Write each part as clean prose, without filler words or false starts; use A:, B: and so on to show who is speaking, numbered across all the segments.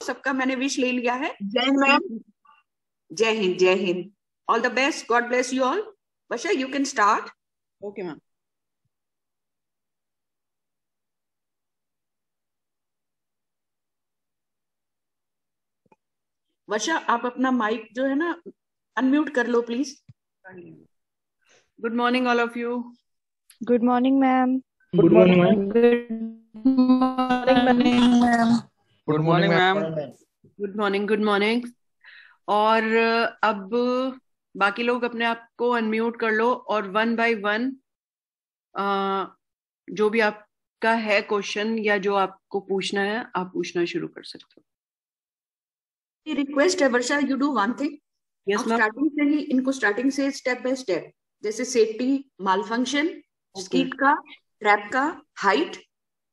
A: सबका मैंने विश ले लिया है।
B: जय हिंद मैम।
A: जय हिंद, जय हिंद। All the best, God bless you all. Varsha, you can start.
B: Okay ma'am.
A: Varsha, आप अपना माइक जो है ना अनम्यूट कर लो please.
B: Good morning all of you.
C: Good morning ma'am.
D: Good morning ma'am.
B: Good morning ma'am. Good morning, good morning. और अब बाकी लोग अपने आप को अनम्यूट कर लो और वन बाय वन जो भी आपका है क्वेश्चन या जो आपको पूछना है आप पूछना शुरू कर सकते हो।
A: रिक्वेस्ट है Varsha, you do one thing.
B: Yes ma'am.
A: Starting से ही इनको स्टार्टिंग से स्टेप बाय स्टेप, जैसे सेफ्टी, माल फंक्शन, स्कीट का, ट्रैप का, हाइट,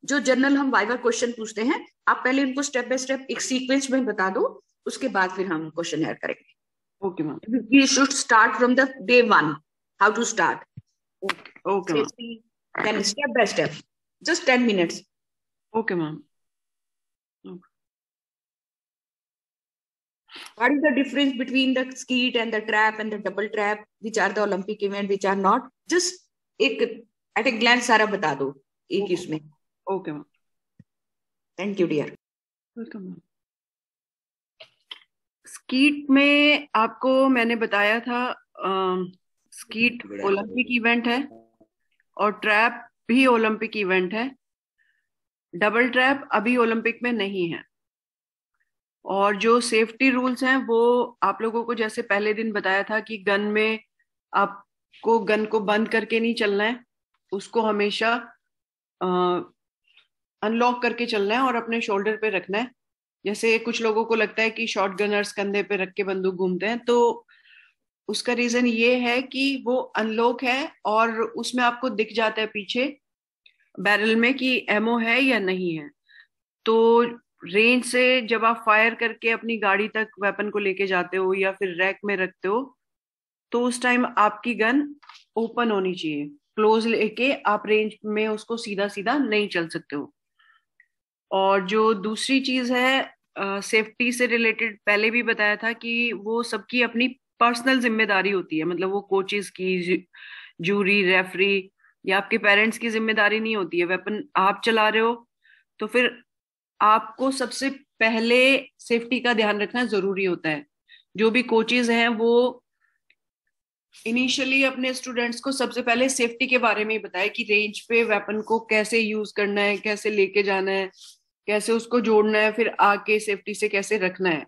A: जो जनरल हम वाइवा क्वेश्चन पूछते हैं, आप पहले इनको स्टेप बाय स्टेप एक सीक्वेंस में बता दो, उसके बाद फिर हम क्वेश्चन ऐड करेंगे।
B: Okay ma'am.
A: We should start from the day one, how to start.
B: Okay ma'am.
A: Then step by step, just 10 minutes.
B: Okay ma'am.
A: What is the difference between the skeet and the trap and the double trap? Which are the Olympic event, which are not? Just एक at a glance सारा बता दो एक इसमें।
B: Okay ma'am.
A: Thank you dear.
B: Welcome ma'am. Skeet में आपको मैंने बताया था, स्कीट ओलंपिक इवेंट है और ट्रैप भी ओलंपिक इवेंट है। डबल ट्रैप अभी ओलंपिक में नहीं है। और जो सेफ्टी रूल्स हैं वो आप लोगों को जैसे पहले दिन बताया था कि गन में आपको गन को बंद करके नहीं चलना है, उसको हमेशा अनलॉक करके चलना है और अपने शोल्डर पे रखना है। जैसे कुछ लोगों को लगता है कि शॉट गनर्स कंधे पे रख के बंदूक घूमते हैं, तो उसका रीजन ये है कि वो अनलॉक है और उसमें आपको दिख जाता है पीछे बैरल में कि एमओ है या नहीं है। तो रेंज से जब आप फायर करके अपनी गाड़ी तक वेपन को लेके जाते हो या फिर रैक में रखते हो, तो उस टाइम आपकी गन ओपन होनी चाहिए। क्लोज लेके आप रेंज में उसको सीधा सीधा नहीं चल सकते हो। और जो दूसरी चीज है सेफ्टी से रिलेटेड, पहले भी बताया था कि वो सबकी अपनी पर्सनल जिम्मेदारी होती है। मतलब वो कोचेस की, जूरी, रेफरी या आपके पेरेंट्स की जिम्मेदारी नहीं होती है। वेपन आप चला रहे हो तो फिर आपको सबसे पहले सेफ्टी का ध्यान रखना जरूरी होता है। जो भी कोचेस हैं वो इनिशियली अपने स्टूडेंट्स को सबसे पहले सेफ्टी के बारे में ही बताए कि रेंज पे वेपन को कैसे यूज करना है, कैसे लेके जाना है, कैसे उसको जोड़ना है, फिर आके सेफ्टी से कैसे रखना है।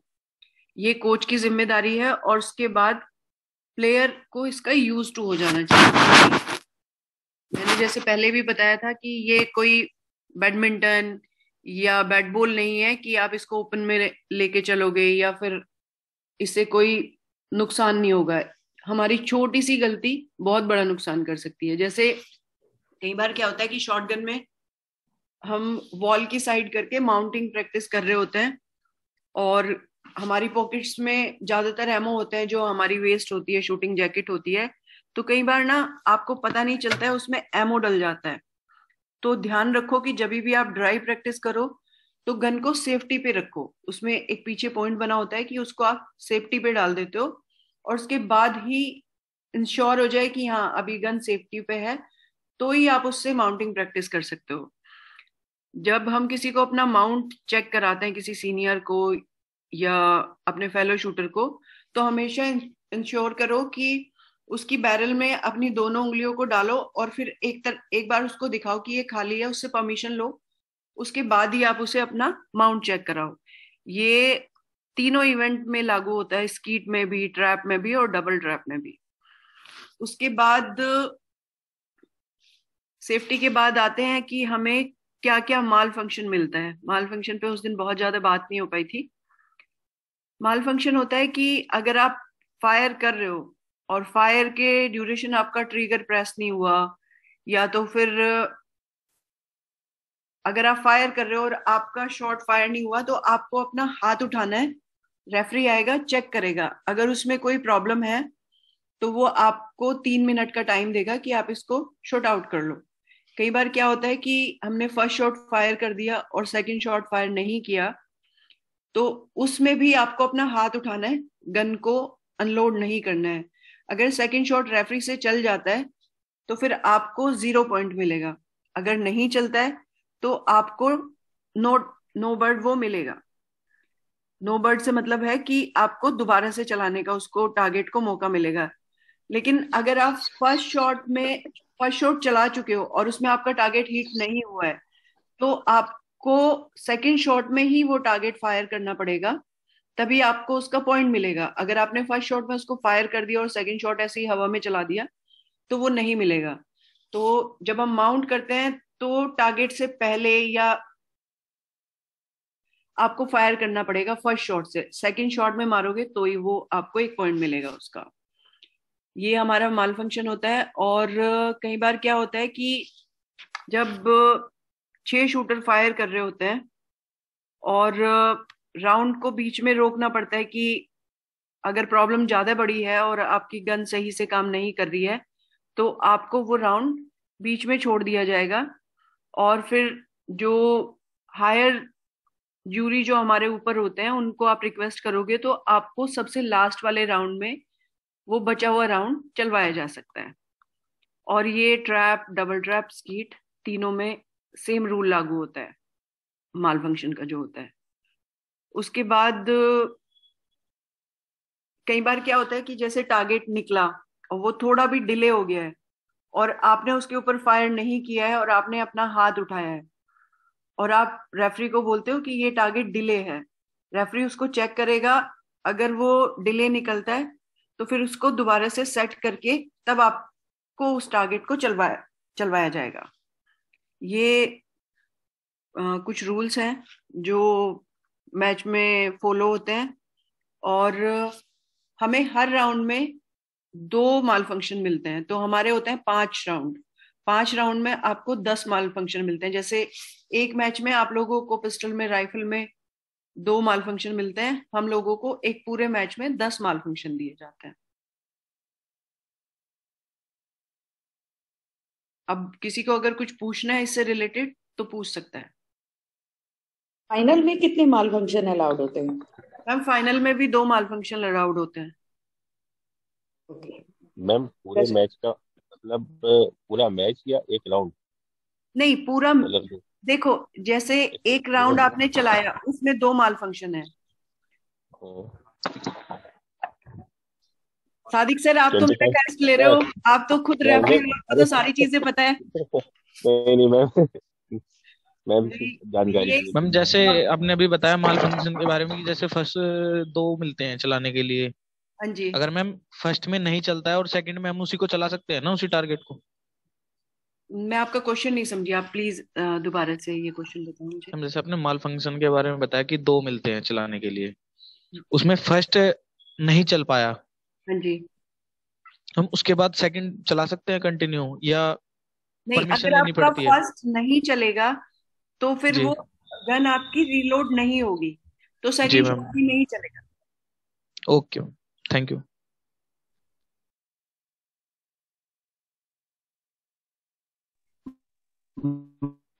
B: ये कोच की जिम्मेदारी है और उसके बाद प्लेयर को इसका यूज टू हो जाना चाहिए। मैंने जैसे पहले भी बताया था कि ये कोई बैडमिंटन या बैट बॉल नहीं है कि आप इसको ओपन में लेके चलोगे या फिर इससे कोई नुकसान नहीं होगा। हमारी छोटी सी गलती बहुत बड़ा नुकसान कर सकती है। जैसे कई बार क्या होता है कि शॉटगन में हम वॉल की साइड करके माउंटिंग प्रैक्टिस कर रहे होते हैं और हमारी पॉकेट्स में ज्यादातर एमो होते हैं जो हमारी वेस्ट होती है, शूटिंग जैकेट होती है। तो कई बार ना आपको पता नहीं चलता है उसमें एमो डल जाता है। तो ध्यान रखो कि जब भी आप ड्राई प्रैक्टिस करो तो गन को सेफ्टी पे रखो। उसमें एक पीछे पॉइंट बना होता है कि उसको आप सेफ्टी पे डाल देते हो और उसके बाद ही इंश्योर हो जाए कि हाँ अभी गन सेफ्टी पे है, तो ही आप उससे माउंटिंग प्रैक्टिस कर सकते हो। जब हम किसी को अपना माउंट चेक कराते हैं, किसी सीनियर को या अपने फेलो शूटर को, तो हमेशा इंश्योर करो कि उसकी बैरल में अपनी दोनों उंगलियों को डालो और फिर एक बार उसको दिखाओ कि ये खाली है, उससे परमिशन लो, उसके बाद ही आप उसे अपना माउंट चेक कराओ। ये तीनों इवेंट में लागू होता है, स्कीट में भी, ट्रैप में भी और डबल ट्रैप में भी। उसके बाद सेफ्टी के बाद आते हैं कि हमें क्या क्या माल फंक्शन मिलता है। माल फंक्शन पे उस दिन बहुत ज्यादा बात नहीं हो पाई थी। माल फंक्शन होता है कि अगर आप फायर कर रहे हो और फायर के ड्यूरेशन आपका ट्रिगर प्रेस नहीं हुआ, या तो फिर अगर आप फायर कर रहे हो और आपका शॉट फायर नहीं हुआ, तो आपको अपना हाथ उठाना है। रेफरी आएगा, चेक करेगा, अगर उसमें कोई प्रॉब्लम है तो वो आपको 3 मिनट का टाइम देगा कि आप इसको शॉट आउट कर लो। कई बार क्या होता है कि हमने फर्स्ट शॉट फायर कर दिया और सेकंड शॉट फायर नहीं किया, तो उसमें भी आपको अपना हाथ उठाना है, गन को अनलोड नहीं करना है। अगर सेकंड शॉट रेफरी से चल जाता है तो फिर आपको 0 पॉइंट मिलेगा। अगर नहीं चलता है तो आपको नो नो बर्ड वो मिलेगा। नो बर्ड से मतलब है कि आपको दोबारा से चलाने का, उसको टारगेट को मौका मिलेगा। लेकिन अगर आप फर्स्ट शॉट चला चुके हो और उसमें आपका टारगेट हिट नहीं हुआ है तो आपको सेकंड शॉट में ही वो टारगेट फायर करना पड़ेगा, तभी आपको उसका पॉइंट मिलेगा। अगर आपने फर्स्ट शॉट में उसको फायर कर दिया और सेकंड शॉट ऐसे ही हवा में चला दिया तो वो नहीं मिलेगा। तो जब हम माउंट करते हैं तो टारगेट से पहले या आपको फायर करना पड़ेगा फर्स्ट शॉट से। सेकंड शॉट में मारोगे तो ही वो आपको 1 पॉइंट मिलेगा उसका। ये हमारा माल फंक्शन होता है। और कई बार क्या होता है कि जब 6 शूटर फायर कर रहे होते हैं और राउंड को बीच में रोकना पड़ता है कि अगर प्रॉब्लम ज्यादा बड़ी है और आपकी गन सही से काम नहीं कर रही है तो आपको वो राउंड बीच में छोड़ दिया जाएगा। और फिर जो हायर ज्यूरी जो हमारे ऊपर होते हैं उनको आप रिक्वेस्ट करोगे तो आपको सबसे लास्ट वाले राउंड में वो बचा हुआ राउंड चलवाया जा सकता है। और ये ट्रैप, डबल ट्रैप, स्कीट तीनों में सेम रूल लागू होता है माल फंक्शन का जो होता है। उसके बाद कई बार क्या होता है कि जैसे टारगेट निकला और वो थोड़ा भी डिले हो गया है और आपने उसके ऊपर फायर नहीं किया है और आपने अपना हाथ उठाया है और आप रेफरी को बोलते हो कि ये टारगेट डिले है। रेफरी उसको चेक करेगा, अगर वो डिले निकलता है तो फिर उसको दोबारा से सेट करके तब आपको उस टारगेट को चलवाया जाएगा। ये कुछ रूल्स हैं जो मैच में फॉलो होते हैं। और हमें हर राउंड में 2 माल फंक्शन मिलते हैं, तो हमारे होते हैं 5 राउंड। 5 राउंड में आपको 10 माल फंक्शन मिलते हैं। जैसे एक मैच में आप लोगों को पिस्टल में, राइफल में 2 माल फंक्शन मिलते हैं, हम लोगों को एक पूरे मैच में 10 माल फंक्शन दिए जाते हैं। अब किसी को अगर कुछ पूछना है इससे रिलेटेड तो पूछ सकता है।
A: फाइनल में कितने माल फंक्शन अलाउड होते हैं?
B: मैम फाइनल में भी 2 माल फंक्शन अलाउड होते हैं।
D: मैम पूरे मैच का मतलब पूरा मैच या एक राउंड?
B: नहीं, पूरा
D: मतलब
B: देखो, जैसे एक राउंड आपने चलाया उसमें 2 माल फंक्शन है। सादिक सर, आप तो मेरा टेस्ट ले रहे हो, आप तो खुद रेफरी हो, आपको तो सारी चीजें पता है।
D: नहीं मैम, मैम जानकारी
E: मैम जैसे आपने अभी बताया माल फंक्शन के बारे में कि जैसे फर्स्ट 2 मिलते हैं चलाने के लिए।
B: हाँ जी।
E: अगर मैम फर्स्ट में नहीं चलता है और सेकंड में हम उसी को चला सकते हैं ना, उसी टारगेट को?
B: मैं आपका क्वेश्चन नहीं समझी, आप प्लीज दोबारा से ये क्वेश्चन बताओ मुझे।
E: हम जैसे आपने माल फंक्शन के बारे में बताया कि 2 मिलते हैं चलाने के लिए, उसमें फर्स्ट नहीं चल पाया,
B: हाँ जी।
E: हम उसके बाद सेकंड चला सकते हैं कंटिन्यू या
B: नहीं,
E: परमिशन
B: अगर
E: लेनी
B: आपका
E: पड़ती है?
B: फर्स्ट नहीं चलेगा तो फिर
E: जी
B: वो गन आपकी रीलोड नहीं होगी, तो
E: जी
B: सेकंड
E: मैम,
B: शॉट भी नहीं चलेगा।
E: Okay, thank you.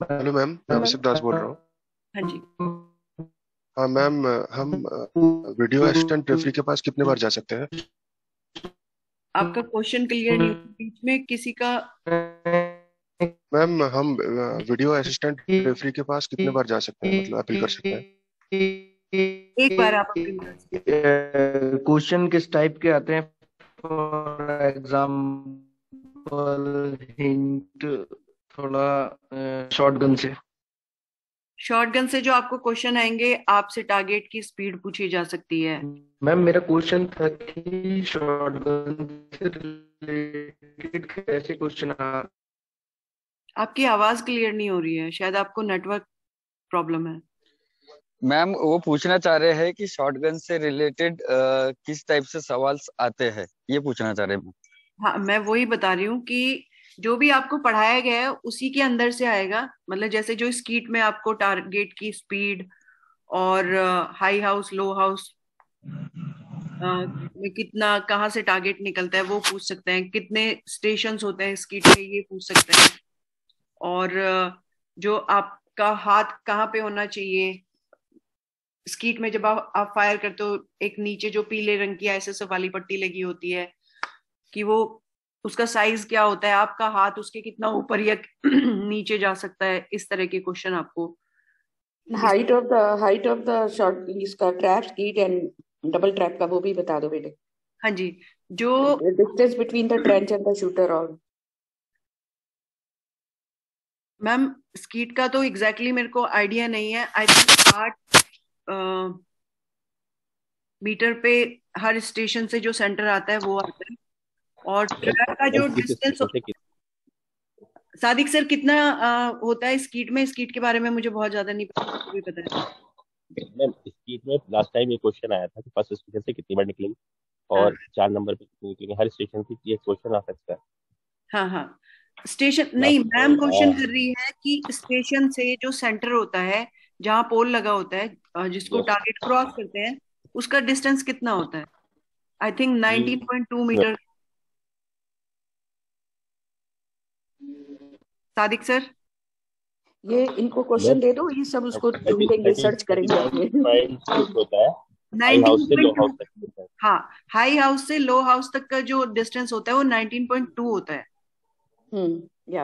F: Hello ma'am, मैं अभिषेक दास बोल रहा हूँ।
B: हाँ जी।
F: हाँ मैम, हम वीडियो असिस्टेंट रेफरी के पास कितने बार जा सकते हैं?
B: आपका क्वेश्चन क्लियर नहीं हुआ, बीच में किसी का।
F: मैम हम वीडियो असिस्टेंट रेफरी के पास कितने बार जा सकते हैं, मतलब अपील कर सकते हैं?
B: एक बार आप अपील कर सकते हैं।
G: क्वेश्चन किस टाइप के आते हैं? फॉर एग्जाम्पल हिंट थोड़ा शॉटगन से।
B: शॉटगन से जो आपको क्वेश्चन आएंगे, आपसे टारगेट की स्पीड पूछी जा सकती है।
G: मैम मेरा क्वेश्चन था कि शॉटगन से रिलेटेड कैसे क्वेश्चन आ।
B: आपकी आवाज क्लियर नहीं हो रही है, शायद आपको नेटवर्क प्रॉब्लम है।
H: मैम वो पूछना चाह रहे हैं कि शॉटगन से रिलेटेड किस टाइप से सवाल आते हैं, ये पूछना चाह रहे हैं।
B: हाँ, मैं वही बता रही हूँ कि जो भी आपको पढ़ाया गया है उसी के अंदर से आएगा। मतलब जैसे जो स्कीट में आपको टारगेट की स्पीड और हाई हाउस, लो हाउस में कितना, कहाँ से टारगेट निकलता है वो पूछ सकते हैं। कितने स्टेशंस होते हैं स्कीट में, ये पूछ सकते हैं। और जो आपका हाथ कहाँ पे होना चाहिए, स्कीट में जब आप फायर करते हो, एक नीचे जो पीले रंग की ISSF वाली पट्टी लगी होती है, कि वो उसका साइज क्या होता है, आपका हाथ उसके कितना ऊपर या नीचे जा सकता है, इस तरह के क्वेश्चन आपको।
A: हाइट ऑफ द शॉर्ट इसका trap skeet and double trap का वो भी बता दो बेटे।
B: हाँ जी, जो
A: distance between the trench and the shooter. और
B: मैम स्कीट का तो एग्जैक्टली मेरे को आइडिया नहीं है। आई थिंक 8 मीटर पे हर स्टेशन से जो सेंटर आता है वो आता है। और ट्रैप का जो डिस्टेंस, सादिक सर कितना होता है स्कीट में? स्कीट के बारे में मुझे बहुत ज्यादा नहीं पता है।
D: मैम स्कीट में लास्ट टाइम ये क्वेश्चन आया था कि फर्स्ट स्टेशन से कितनी बार निकलेंगे और 4 नंबर पे कितनी निकलेंगे, हर स्टेशन से ये क्वेश्चन आ सकता है।
B: हाँ हाँ, स्टेशन नहीं, मैम क्वेश्चन कर रही है कि स्टेशन से जो सेंटर होता है जहाँ पोल लगा होता है, जिसको टारगेट क्रॉस करते हैं, उसका डिस्टेंस कितना होता है? I think 19.2 metre. Sadiq sir,
A: ये इनको क्वेश्चन दे दो, ये सब उसको ढूंढेंगे, सर्च करेंगे अपने।
D: होता है हाई हाउस से लो हाउस तक।
B: हाँ, हाई हाउस से लो हाउस तक का जो डिस्टेंस होता है वो 19.2 होता है।
A: या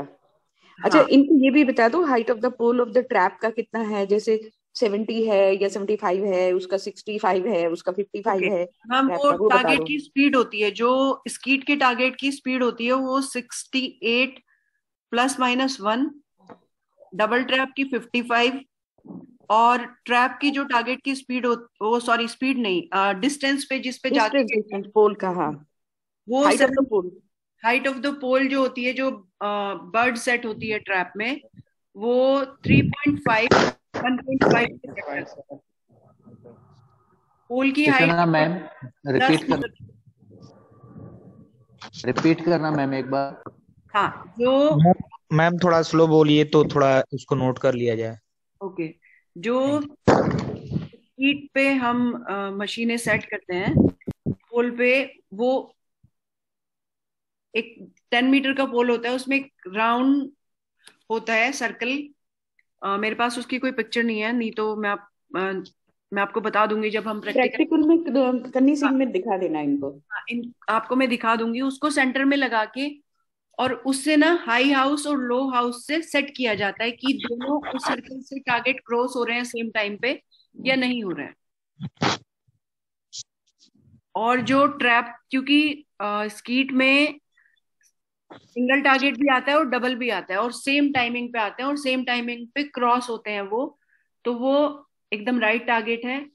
A: अच्छा, इनको ये भी बता दो height of the pole of the trap का कितना है, जैसे 70 है या 75 है, उसका 65 है, उसका 55 है।
B: मैम वो टारगेट की स्पीड होती है, जो स्कीट के टारगेट की स्पीड होती है वो 68 ±1, डबल ट्रैप की 55, और ट्रैप की जो टारगेट की स्पीड वो सॉरी स्पीड नहीं, डिस्टेंस पे जिस पे जाके
A: पोल का, हाँ, वो हाइट ऑफ द पोल जो होती है, जो बर्ड सेट होती है ट्रैप में, वो 3.5 1.5 पोल की हाइट।
I: मैम रिपीट करना मैम एक बार।
B: हाँ, जो
E: मैम थोड़ा स्लो बोलिए तो थोड़ा उसको नोट कर लिया जाए।
B: ओके, जो हीट पे हम मशीनें सेट करते हैं पोल पे, वो एक 10 मीटर का पोल होता है, उसमें एक राउंड होता है सर्कल। मेरे पास उसकी कोई पिक्चर नहीं है, नहीं तो मैं आपको बता दूंगी जब हम
A: प्रैक्टिकल में कन्नी सिंह में दिखा देना इनको।
B: आपको मैं दिखा दूंगी, उसको सेंटर में लगा के, और उससे ना हाई हाउस और लो हाउस से सेट किया जाता है कि दोनों उस सर्कल से टारगेट क्रॉस हो रहे हैं सेम टाइम पे या नहीं हो रहे हैं। और जो ट्रैप, क्योंकि स्कीट में सिंगल टारगेट भी आता है और डबल भी आता है, और सेम टाइमिंग पे आते हैं और सेम टाइमिंग पे क्रॉस होते हैं वो, तो वो एकदम राइट टारगेट है।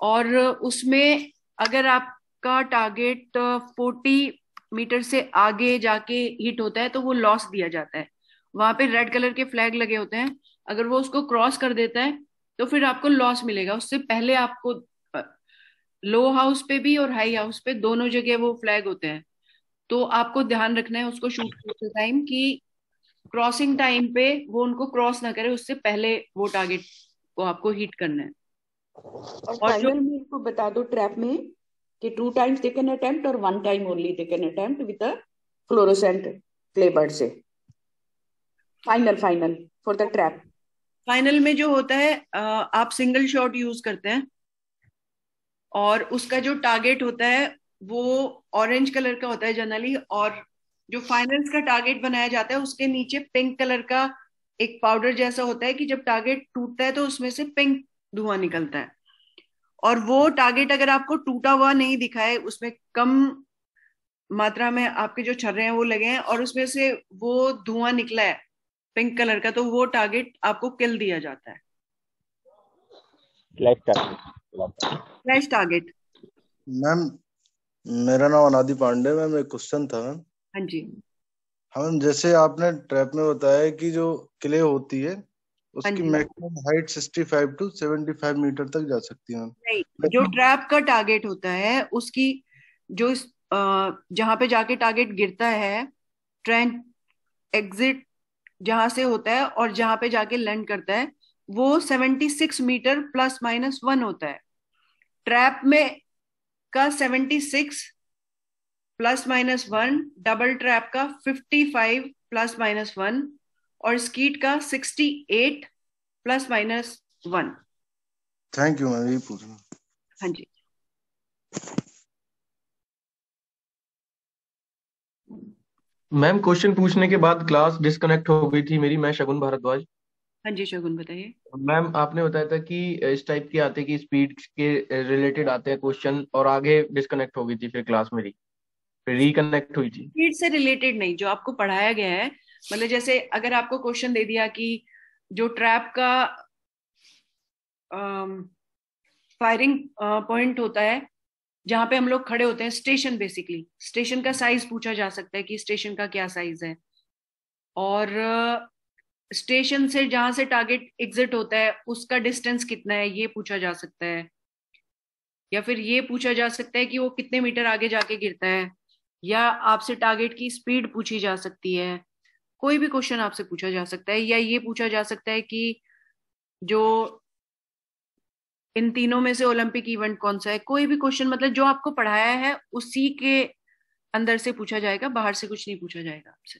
B: और उसमें अगर आपका टारगेट 40 मीटर से आगे जाके हिट होता है तो वो लॉस दिया जाता है। वहां पे रेड कलर के फ्लैग लगे होते हैं, अगर वो उसको क्रॉस कर देता है तो फिर आपको लॉस मिलेगा। उससे पहले आपको लो हाउस पे भी और हाई हाउस पे दोनों जगह वो फ्लैग होते हैं, तो आपको ध्यान रखना है उसको शूट करते टाइम कि क्रॉसिंग टाइम पे वो उनको क्रॉस ना करे, उससे पहले वो टारगेट को आपको हिट करना है।
A: और फाइनल में इनको बता दो ट्रैप में कि 2 times they can attempt और 1 time only they can attempt with a fluorescent claybird से। Final for the trap.
B: Final में जो होता है, आप सिंगल शॉट यूज करते हैं और उसका जो टारगेट होता है वो ऑरेंज कलर का होता है जनरली, और जो फाइनल्स का टारगेट बनाया जाता है उसके नीचे पिंक कलर का एक पाउडर जैसा होता है कि जब टारगेट टूटता है तो उसमें से पिंक धुआं निकलता है। और वो टारगेट अगर आपको टूटा हुआ नहीं दिखा है, उसमें कम मात्रा में आपके जो छर्रे हैं वो लगे हैं और उसमें से वो धुआं निकला है पिंक कलर का, तो वो टारगेट आपको किल दिया जाता है। Flash target.
J: मैम मेरा नाम अनादि पांडे, मैम एक क्वेश्चन था मैम।
B: हाँ जी।
J: हाँ मैम, जैसे आपने ट्रैप में बताया कि जो क्ले होती है उसकी मैक्सिमम हाइट 65 to 75 मीटर तक जा सकती है।
B: नहीं, जो ट्रैप का टारगेट होता है उसकी जो जहां पे जाके टारगेट गिरता है, ट्रेंच एग्जिट जहां से होता है और जहां पे जाके लैंड करता है, वो 76 मीटर ±1 होता है। ट्रैप में का 76 ±1, डबल ट्रैप का 55 ±1 और स्कीट का 68 ±1।
J: थैंक यू मैम, यही पूछना।
B: हाँ जी।
G: मैम क्वेश्चन पूछने के बाद क्लास डिस्कनेक्ट हो गई थी मेरी। मैं शगुन भारद्वाज।
B: हाँ जी शगुन बताइए।
G: मैम आपने बताया था कि इस टाइप के आते कि स्पीड के रिलेटेड आते हैं क्वेश्चन, और आगे डिस्कनेक्ट हो गई थी फिर क्लास मेरी, फिर रिकनेक्ट हुई थी।
B: स्पीड से रिलेटेड नहीं, जो आपको पढ़ाया गया है, मतलब जैसे अगर आपको क्वेश्चन दे दिया कि जो ट्रैप का फायरिंग पॉइंट होता है जहां पे हम लोग खड़े होते हैं, स्टेशन, बेसिकली स्टेशन का साइज पूछा जा सकता है कि स्टेशन का क्या साइज है, और स्टेशन से जहां से टारगेट एग्जिट होता है उसका डिस्टेंस कितना है, ये पूछा जा सकता है। या फिर ये पूछा जा सकता है कि वो कितने मीटर आगे जाके गिरता है, या आपसे टारगेट की स्पीड पूछी जा सकती है। कोई भी क्वेश्चन आपसे पूछा जा सकता है, या ये पूछा जा सकता है कि जो इन तीनों में से ओलंपिक इवेंट कौन सा है। कोई भी क्वेश्चन, मतलब जो आपको पढ़ाया है उसी के अंदर से पूछा जाएगा, बाहर से कुछ नहीं पूछा जाएगा आपसे।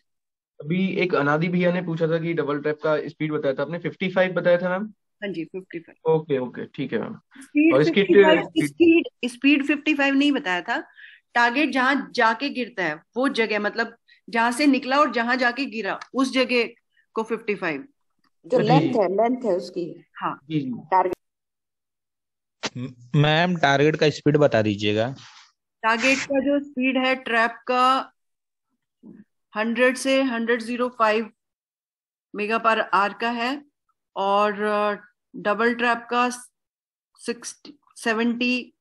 G: अभी एक अनादि भैया ने पूछा था कि डबल ट्रैप का स्पीड बताया था आपने, 55 बताया था मैम।
B: हाँ जी 55।
G: ओके ओके ठीक है मैम।
B: स्पीड
G: और इसकी
B: 55, स्पीड 55 नहीं बताया था। टारगेट जहां जाके गिरता है वो जगह, मतलब जहां से निकला और जहां जाके गिरा उस जगह को 55।
A: जो लेंथ है उसकी।
B: हाँ
G: जी जी।
A: टारगेट।
E: मैम टारगेट का स्पीड बता दीजिएगा।
B: टारगेट का जो स्पीड है ट्रैप का 100 से 105 मेगा पर आवर का है, और डबल ट्रैप का 70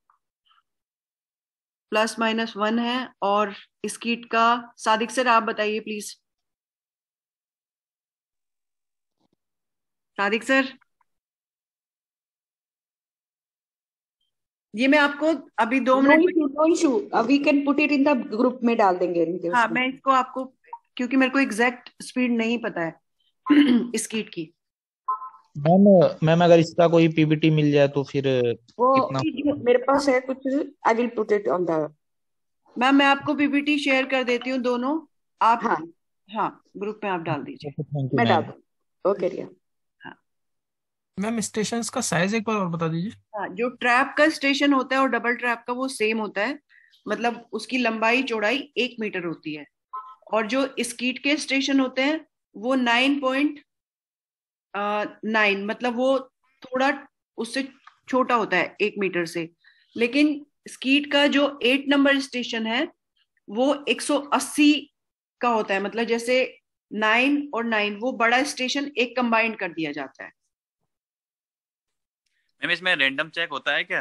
B: ±1 है, और स्कीट का, सादिक सर आप बताइए प्लीज। सादिक सर, ये मैं आपको अभी 2 minute.
A: No issue, we can put it in the group में डाल देंगे इनके
B: हाँ
A: उसमें।
B: मैं इसको आपको, क्योंकि मेरे को एग्जैक्ट स्पीड नहीं पता है स्कीट की।
E: मैम मैम अगर इसका कोई पीपीटी मिल जाए तो फिर
A: वो
E: कितना।
A: मेरे पास है कुछ, I will put it on the.
B: Ma'am मैं आपको पीपीटी शेयर कर देती हूँ दोनों, आप
A: हाँ
B: हाँ ग्रुप में आप डाल दीजिए।
E: थैंक यू
A: मैं डाल
E: मैम।
A: दूँ। ओके रिया।
K: मैम स्टेशंस का साइज एक बार और बता दीजिए।
B: हाँ, जो ट्रैप का स्टेशन होता है और डबल ट्रैप का वो सेम होता है, मतलब उसकी लंबाई चौड़ाई 1 मीटर होती है। और जो स्कीट के स्टेशन होते हैं वो 9.9, मतलब वो थोड़ा उससे छोटा होता है 1 मीटर से। लेकिन स्कीट का जो 8 नंबर स्टेशन है वो 180 का होता है, मतलब जैसे 9 और 9 वो बड़ा स्टेशन एक कंबाइंड कर दिया जाता है।
L: मैम इसमें रैंडम चेक होता है क्या?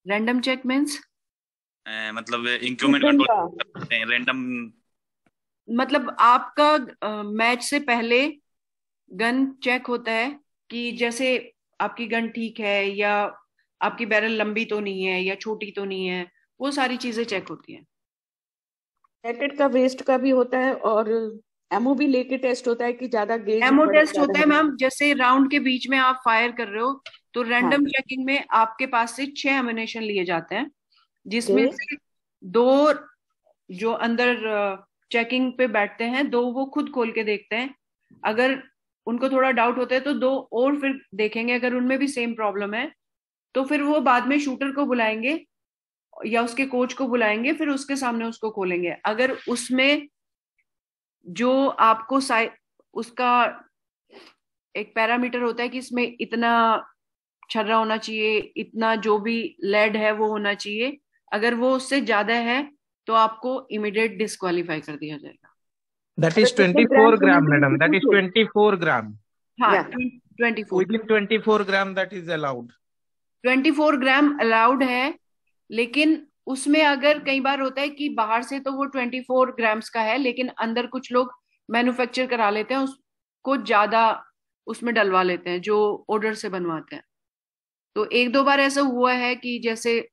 B: रैंडम चेक मीन्स
L: मतलब इंक्रीमेंट कंट्रोल करते हैं रैंडम।
B: मतलब आपका मैच से पहले गन चेक होता है कि जैसे आपकी गन ठीक है, या आपकी बैरल लंबी तो नहीं है, या छोटी तो नहीं है, वो सारी चीजें चेक होती हैं।
A: रैकेट का वेस्ट का भी होता है, और एमओ भी लेके टेस्ट होता है कि ज्यादा गेज
B: एमओ टेस्ट होता है मैम, जैसे राउंड के बीच में आप फायर कर रहे हो तो रैंडम चेकिंग में आपके पास से 6 एमिनेशन लिए जाते हैं, जिसमें से 2 जो अंदर चेकिंग पे बैठते हैं 2 वो खुद खोल के देखते हैं। अगर उनको थोड़ा डाउट होता है तो 2 और फिर देखेंगे, अगर उनमें भी सेम प्रॉब्लम है तो फिर वो बाद में शूटर को बुलाएंगे या उसके कोच को बुलाएंगे, फिर उसके सामने उसको खोलेंगे। अगर उसमें जो आपको उसका एक पैरामीटर होता है कि इसमें इतना छर्रा होना चाहिए, इतना जो भी लेड है वो होना चाहिए, अगर वो उससे ज्यादा है तो आपको इमीडिएट डिस्क्वालीफाई कर दिया जाएगा।
E: That is 24 gram, madam. That is 24 gram.
B: हाँ 24
E: Within 24 gram that is allowed.
B: 24 gram allowed है, लेकिन उसमें अगर कई बार होता है कि बाहर से तो वो 24 ग्राम्स का है, लेकिन अंदर कुछ लोग मैन्युफैक्चर करा लेते हैं, उसको ज्यादा उसमें डलवा लेते हैं जो ऑर्डर से बनवाते हैं। तो 1-2 बार ऐसा हुआ है कि जैसे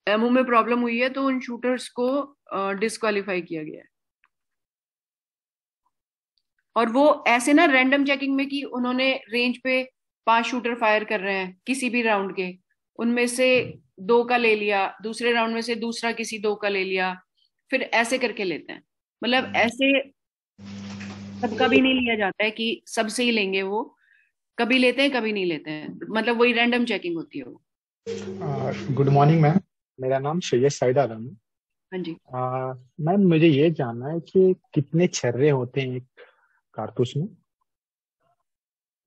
B: एमओ में प्रॉब्लम हुई है तो उन शूटर्स को डिस्क्वालीफाई किया गया है। और वो ऐसे ना रैंडम चेकिंग में कि उन्होंने रेंज पे 5 शूटर फायर कर रहे हैं किसी भी राउंड के, उनमें से 2 का ले लिया, दूसरे राउंड में से दूसरा किसी 2 का ले लिया, फिर ऐसे करके लेते हैं। मतलब ऐसे सबका भी नहीं लिया जाता है कि सबसे ही लेंगे, वो कभी लेते हैं कभी नहीं लेते हैं, मतलब वही रैंडम चेकिंग होती है वो।
M: गुड मॉर्निंग मैम, मेरा नाम श्रेयस साइड आलम है।
B: हाँ जी।
M: मैम मुझे ये जानना है कि कितने छर्रे होते हैं एक कारतूस में?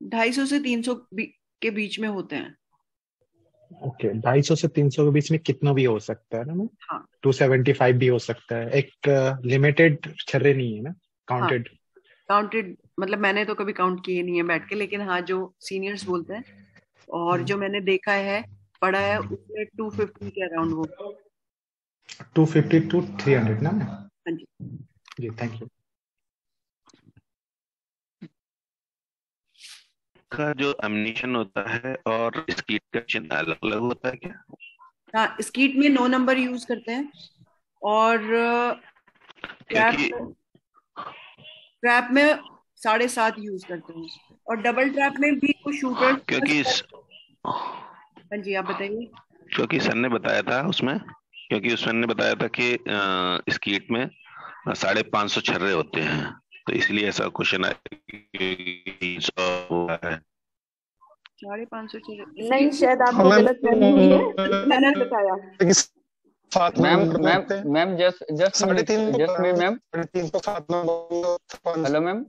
B: 250 से 300 के बीच में होते हैं।
M: ओके, 250 से 300 के बीच में कितना भी हो सकता है ना मैम?
B: हाँ
M: 275 भी हो सकता है, एक लिमिटेड छर्रे नहीं है ना,
B: हाँ
M: काउंटेड?
B: काउंटेड, मतलब मैंने तो कभी काउंट किए नहीं है बैठ के, लेकिन हाँ जो सीनियर्स बोलते हैं और जो मैंने देखा है पढ़ा है उसमें 250 के अराउंड वो।
M: 250 to 300 ना मैम?
B: हाँ जी।
M: जी थैंक यू।
N: का जो एम्यूनिशन होता है और स्कीट का चिन्ह अलग अलग होता है क्या?
B: हाँ स्कीट में 9 नंबर यूज करते हैं और
N: क्योंकि
B: ट्रैप में 7.5 यूज करते हैं, और डबल ट्रैप में भी कुछ शूटर।
N: क्योंकि
B: हाँ जी आप बताइए।
N: क्योंकि सर ने बताया था उसमें, क्योंकि सर ने बताया था कि स्कीट में 550 छर्रे होते हैं, तो इसलिए ऐसा क्वेश्चन है।
B: 550
A: नहीं, शायद आपको गलतफहमी हुई है, मैंने बताया।
H: Ma'am just ma'am. Hello ma'am.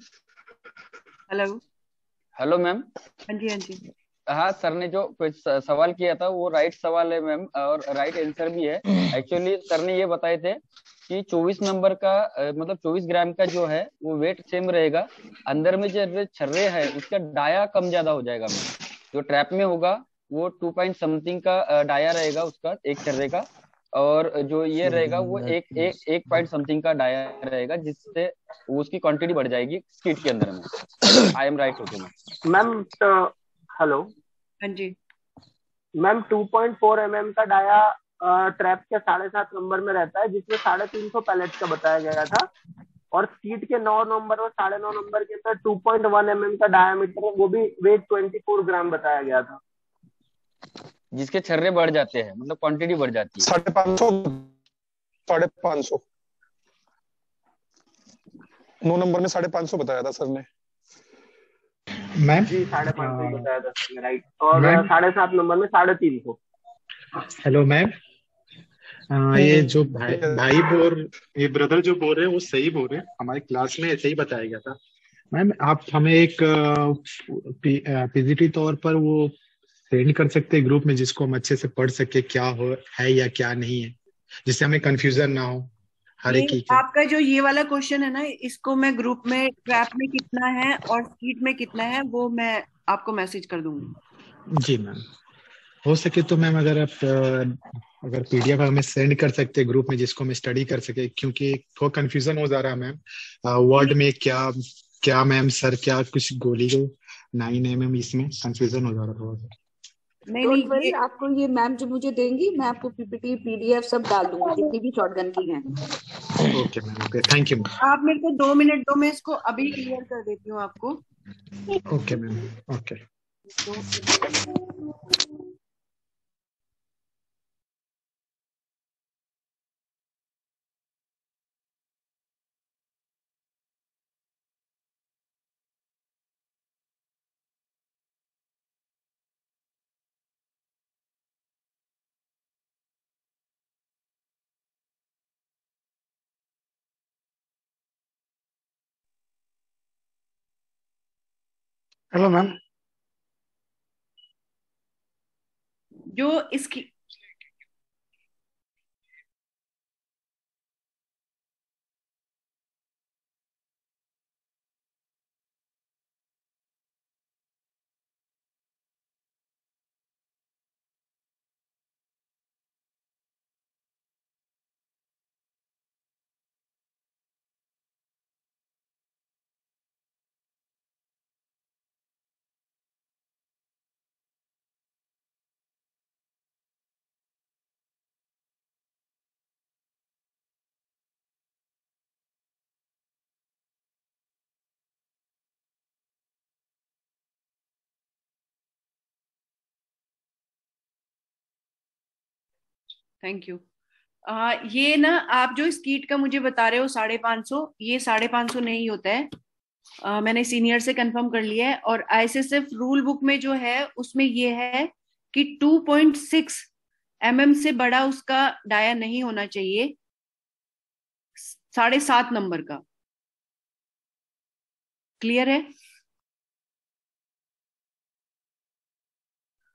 H: Hello ma'am.
B: हाँ जी हाँ जी।
H: हाँ सर ने जो सवाल किया था वो राइट सवाल है मैम, और राइट आंसर भी है। एक्चुअली सर ने ये बताए थे कि 24 नंबर का मतलब 24 ग्राम का जो है वो वेट सेम रहेगा, अंदर में जो छर्रे है उसका डाया कम ज्यादा हो जाएगा मैम। जो ट्रैप में होगा वो 2 पॉइंट समथिंग का डाया रहेगा उसका, एक छर्रे का, और जो ये रहेगा वो एक पॉइंट समथिंग का डाया रहेगा, जिससे वो उसकी क्वांटिटी बढ़ जाएगी स्कीट के अंदर में। आई एम राइट होते
O: मैम। हेलो।
B: हाँ जी
O: मैम 2.4 mm का डाया ट्रैप के 7.5 नंबर में रहता है, जिसमें 350 पैलेट का बताया गया था, और स्कीट के 9 नंबर और 9.5 नंबर के अंदर 2.1 mm का डायामीटर, वो भी वेट 24 ग्राम बताया गया था,
H: जिसके छर्रे बढ़ जाते हैं, मतलब क्वांटिटी बढ़ जाती है।
F: 550 9 नंबर में 550 बताया था सर ने।
M: मैम
O: जी 550 बताया था सर ने, राइट। और 7.5 नंबर में 350।
M: हेलो मैम, ये जो भाई ये ब्रदर जो बोल रहे हैं वो सही बोल रहे हैं, हमारी क्लास में ऐसे ही बताया गया था। मैम आप हमें एक पीजीटी तौर पर वो सेंड कर सकते हैं ग्रुप में, जिसको हम अच्छे से पढ़ सके क्या हो है या क्या नहीं है, जिससे हमें कंफ्यूजन ना हो हर एक की।
B: आपका जो ये वाला क्वेश्चन है ना, इसको मैं ग्रुप में ट्रैप में कितना है और स्कीट में कितना है वो मैं आपको मैसेज कर दूंगी।
M: जी मैम, हो सके तो मैम अगर पीडीएफ हमें सेंड कर सकते हैं ग्रुप में, जिसको हम स्टडी कर सके, क्योंकि थोड़ा कंफ्यूजन हो जा रहा है मैम। वर्ड में क्या क्या मैम सर क्या कुछ गोली को 9 mm, इसमें कंफ्यूजन हो जा रहा है थोड़ा सा।
A: डोंट वरी, आपको ये मैम जो मुझे देंगी मैं आपको पीपीटी पीडीएफ सब डाल दूंगी, जितनी भी शॉटगन की हैं।
M: Okay ma'am, okay thank you ma'am.
B: आप मेरे को 2 मिनट दो, मैं इसको अभी क्लियर कर देती हूँ आपको।
M: Okay ma'am, okay.
P: Hello ma'am.
B: जो इसकी थैंक यू। ये ना आप जो स्कीट का मुझे बता रहे हो 550, ये 550 नहीं होता है, मैंने सीनियर से कंफर्म कर लिया है, और आईएसएसएफ रूल बुक में जो है उसमें ये है कि 2.6 mm से बड़ा उसका डाया नहीं होना चाहिए 7.5 नंबर का। क्लियर है?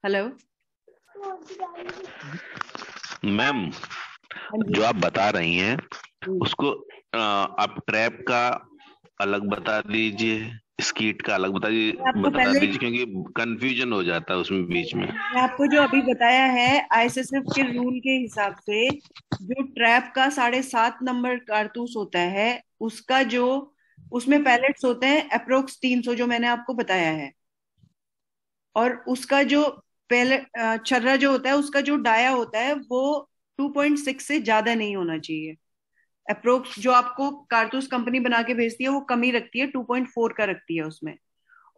B: हेलो
N: मैम, जो आप बता रही हैं उसको आप ट्रैप का अलग बता दीजिए, स्कीट का अलग बता दीजिए, क्योंकि कंफ्यूजन हो जाता है उसमें बीच में।
B: मैं आपको जो अभी बताया है आईएसएसएफ के रूल के हिसाब से, जो ट्रैप का 7.5 नंबर कारतूस होता है उसका जो उसमें पैलेट्स होते हैं अप्रोक्स 300 जो मैंने आपको बताया है, और उसका जो पैलेट छर्रा जो होता है उसका जो डाया होता है वो 2.6 से ज्यादा नहीं होना चाहिए। अप्रोक्स जो आपको कारतूस कंपनी बना के भेजती है वो कम ही रखती है, 2.4 का रखती है उसमें।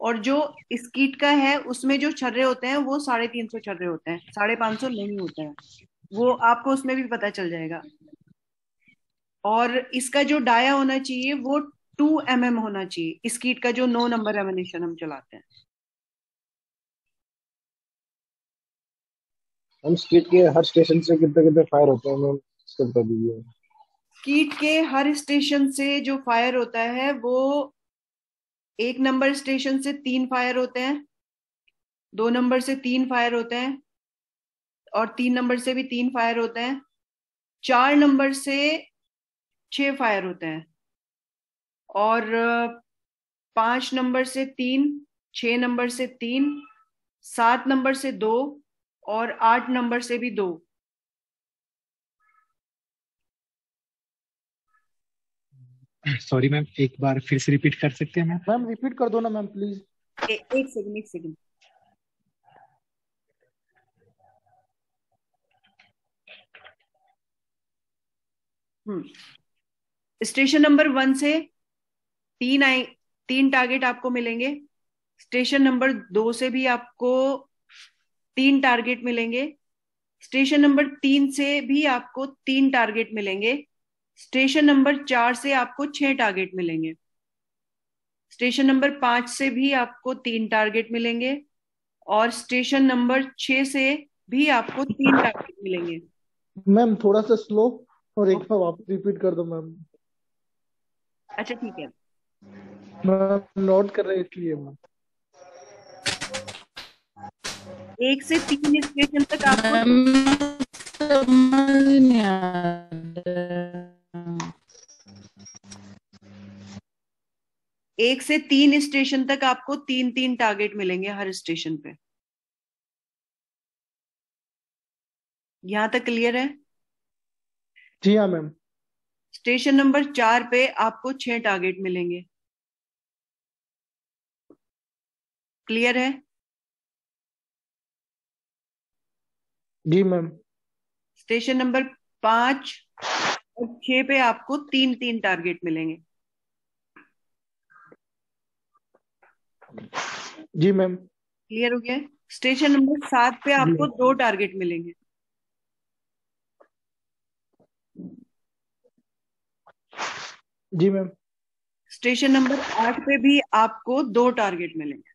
B: और जो स्कीट का है उसमें जो छर्रे होते हैं वो 350 छर्रे होते हैं, 550 नहीं होता है, वो आपको उसमें भी पता चल जाएगा। और इसका जो डाया होना चाहिए वो 2 mm होना चाहिए, स्कीट का जो 9 नंबर एमिनेशन हम चलाते हैं।
Q: हम स्कीट के हर स्टेशन से कितने कितने फायर होते हैं मैम, इसका बता दीजिए।
B: स्कीट के हर स्टेशन से जो फायर होता है वो 1 नंबर स्टेशन से 3 फायर होते हैं, 2 नंबर से 3 फायर होते हैं, और 3 नंबर से भी 3 फायर होते हैं, 4 नंबर से 6 फायर होते हैं, और 5 नंबर से 3, 6 नंबर से 3, 7 नंबर से 2, और 8 नंबर से भी 2।
M: सॉरी मैम, एक बार फिर से रिपीट कर सकते हैं मैम?
Q: मैम रिपीट कर दो ना मैम प्लीज।
B: एक सेकंड। स्टेशन नंबर 1 से 3 टारगेट आपको मिलेंगे, स्टेशन नंबर 2 से भी आपको 3 टारगेट मिलेंगे, स्टेशन नंबर 3 से भी आपको 3 टारगेट मिलेंगे, स्टेशन नंबर 4 से आपको 6 टारगेट मिलेंगे, स्टेशन नंबर 5 से भी आपको 3 टारगेट मिलेंगे, और स्टेशन नंबर 6 से भी आपको 3 टारगेट मिलेंगे।
Q: मैम थोड़ा सा स्लो और एक बार वापस रिपीट कर दो मैम।
B: अच्छा ठीक है,
Q: मैम नोट कर रहे इसलिए मैम।
B: 1 से 3 स्टेशन तक आपको 1 से 3 स्टेशन तक आपको 3 टारगेट मिलेंगे हर स्टेशन पे। यहां तक क्लियर है?
Q: जी हाँ मैम।
B: स्टेशन नंबर 4 पे आपको 6 टारगेट मिलेंगे। क्लियर है?
Q: जी मैम।
B: स्टेशन नंबर 5 और 6 पे आपको 3 टारगेट मिलेंगे।
Q: जी मैम।
B: क्लियर हो गया? स्टेशन नंबर 7 पे आपको 2 टारगेट मिलेंगे।
Q: जी मैम।
B: स्टेशन नंबर 8 पे भी आपको 2 टारगेट मिलेंगे।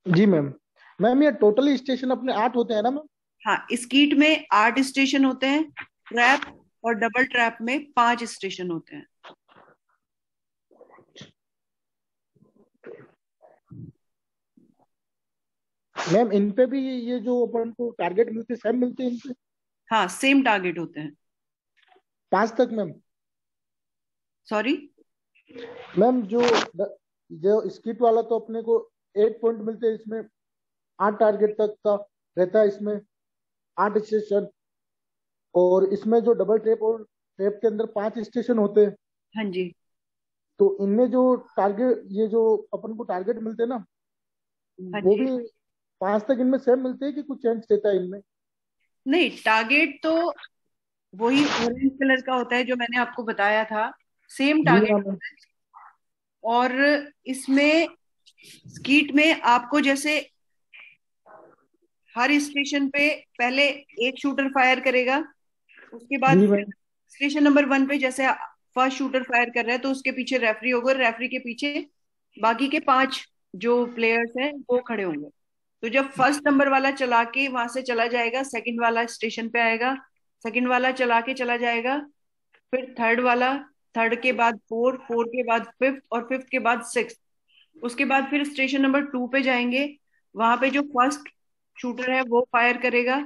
Q: जी मैम। मैम ये टोटली स्टेशन अपने 8 होते हैं ना मैम?
B: हाँ, स्कीट में 8 स्टेशन होते हैं, ट्रैप और डबल ट्रैप में 5 स्टेशन होते हैं।
Q: मैम इन पे भी ये जो अपन को टारगेट मिलते हैं सेम मिलते हैं इन पे?
B: हाँ, सेम टारगेट होते हैं।
Q: 5 तक मैम?
B: सॉरी
Q: मैम जो स्किट वाला तो अपने को 8 पॉइंट मिलते हैं, इसमें 8 टारगेट तक का रहता है, इसमें 8 स्टेशन, और इसमें जो डबल ट्रैप और ट्रैप के अंदर 5 स्टेशन होते हैं।
B: हाँ जी।
Q: तो इनमें जो टारगेट ये जो अपन को टारगेट मिलते हैं ना,
B: हाँ
Q: वो
B: जी।
Q: भी 5 तक इनमें सेम मिलते हैं कि कुछ चेंज रहता है इनमें?
B: नहीं, टारगेट तो वही ऑरेंज कलर का होता है जो मैंने आपको बताया था, सेम टारगेट होता है। और इसमें स्कीट में आपको जैसे हर स्टेशन पे पहले एक शूटर फायर करेगा, उसके बाद
Q: जी मैम।
B: स्टेशन नंबर 1 पे जैसे फर्स्ट शूटर फायर कर रहा है तो उसके पीछे रेफरी होगा, रेफरी के पीछे बाकी के 5 जो प्लेयर्स हैं वो खड़े होंगे। तो जब फर्स्ट नंबर वाला चला के वहां से चला जाएगा, सेकंड वाला स्टेशन पे आएगा, सेकंड वाला चला के चला जाएगा, फिर थर्ड वाला, थर्ड के बाद 4, 4 के बाद 5th और 5th के बाद 6। उसके बाद फिर स्टेशन नंबर 2 पे जाएंगे, वहां पे जो फर्स्ट शूटर है वो फायर करेगा।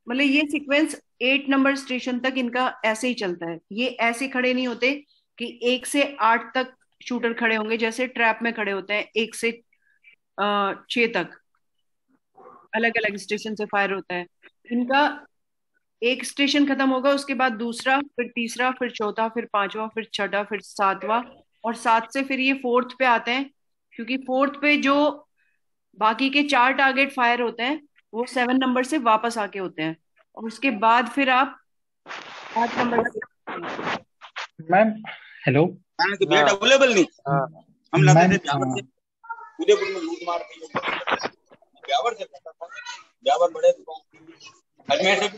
B: मतलब ये सीक्वेंस 8 नंबर स्टेशन तक इनका ऐसे ही चलता है। ये ऐसे खड़े नहीं होते कि 1 से 8 तक शूटर खड़े होंगे जैसे ट्रैप में खड़े होते हैं, 1 से 6 तक अलग अलग स्टेशन से फायर होता है इनका। एक स्टेशन खत्म होगा, उसके बाद दूसरा, फिर तीसरा, फिर चौथा, फिर पांचवा, फिर छठा, फिर सातवां, और 7 से फिर ये 4th पे आते हैं, क्योंकि 4th पे जो बाकी के 4 टारगेट फायर होते हैं वो 7 नंबर से वापस आके होते हैं, और उसके बाद फिर आप 8 नंबर से।
R: मैम हेलो
L: प्लेट अवेलेबल नहीं, हम
R: मैम
L: लाते थे ब्यावर से, उदयपुर में लूट मार दी, ब्यावर से करता था, ब्यावर बड़े दुकान अजमेर से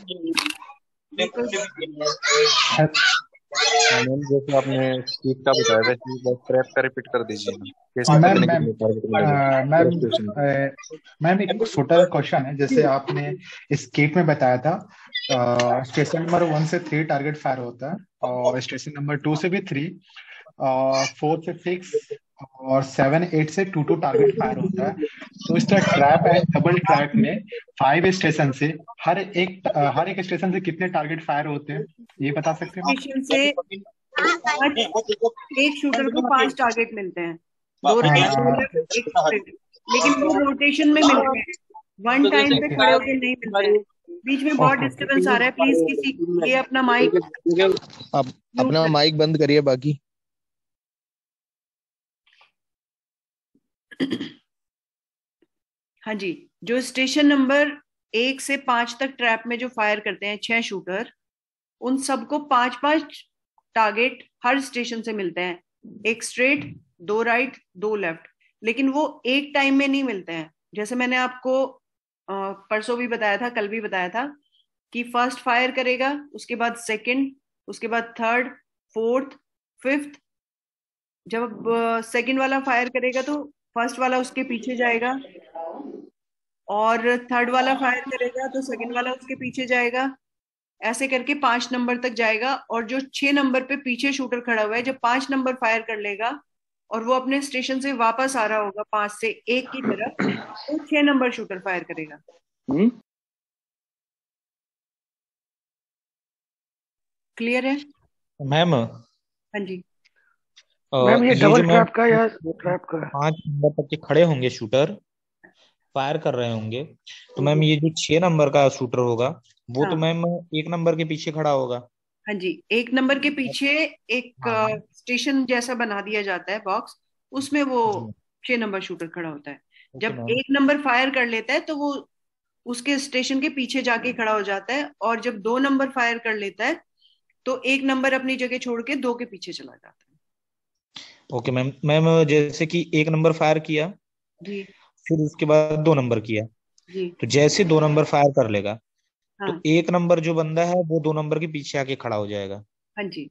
E: मैम जैसे आपने स्कीट का बताया वैसे बस ट्रैप का रिपीट कर दीजिए ना, कैसे
R: मैम
E: कितने
R: मैम
E: कितने टारगेट मिलेंगे
R: मैम
E: स्टेशन में।
R: मैम एक छोटा क्वेश्चन है, जैसे आपने स्कीट में बताया था स्टेशन नंबर 1 से 3 टारगेट फायर होता है, और स्टेशन नंबर 2 से भी 3, 4 से 6 और 7, 8 से 2 टारगेट फायर होता है। तो इस तरह ट्रैप एंड डबल ट्रैप में 5 स्टेशन से हर एक स्टेशन से कितने टारगेट फायर होते हैं, ये बता सकते हैं?
B: स्टेशन से एक शूटर को 5 टारगेट मिलते हैं, 2 राइट, 2 लेफ्ट, 1 स्ट्रेट, लेकिन वो रोटेशन में मिलते हैं, वन टाइम पे खड़े होकर नहीं मिलते हैं। बीच में बहुत डिस्टरबेंस आ रहा है, प्लीज किसी ये अपना माइक
E: आप अपना माइक बंद करिए बाकी।
B: हाँ जी, जो स्टेशन नंबर 1 से 5 तक ट्रैप में जो फायर करते हैं 6 शूटर, उन सबको 5-5 टारगेट हर स्टेशन से मिलते हैं, 1 स्ट्रेट, 2 राइट, 2 लेफ्ट, लेकिन वो एक टाइम में नहीं मिलते हैं। जैसे मैंने आपको परसों भी बताया था, कल भी बताया था कि फर्स्ट फायर करेगा, उसके बाद सेकंड, उसके बाद थर्ड, फोर्थ, फिफ्थ। जब सेकंड वाला फायर करेगा तो फर्स्ट वाला उसके पीछे जाएगा, और थर्ड वाला फायर करेगा तो सेकंड वाला उसके पीछे जाएगा, ऐसे करके 5 नंबर तक जाएगा। और जो 6 नंबर पे पीछे शूटर खड़ा हुआ है, जब 5 नंबर फायर कर लेगा और वो अपने स्टेशन से वापस आ रहा होगा 5 से 1 की तरफ, तो 6 नंबर शूटर फायर करेगा। क्लियर है
E: मैम?
B: हाँ जी
P: मैम, ये डबल ट्रैप का या ट्रैप का?
E: 5 नंबर तक के खड़े होंगे शूटर, फायर कर रहे होंगे, तो मैम ये जो 6 नंबर का शूटर होगा वो तो मैम 1 नंबर के पीछे खड़ा होगा।
B: हाँ जी, 1 नंबर के पीछे एक स्टेशन जैसा बना दिया जाता है बॉक्स, उसमें वो 6 नंबर शूटर खड़ा होता है। जब 1 नंबर फायर कर लेता है तो वो उसके स्टेशन के पीछे जाके खड़ा हो जाता है, और जब 2 नंबर फायर कर लेता है तो 1 नंबर अपनी जगह छोड़ के 2 के पीछे चला जाता है।
E: Okay ma'am. मैम जैसे कि 1 नंबर फायर किया
B: जी,
E: फिर उसके बाद 2 नंबर किया,
B: जी,
E: तो जैसे 2 नंबर फायर कर लेगा
B: हाँ,
E: तो 1 नंबर जो बंदा है वो 2 नंबर के पीछे आके खड़ा हो जाएगा।
B: हाँ जी,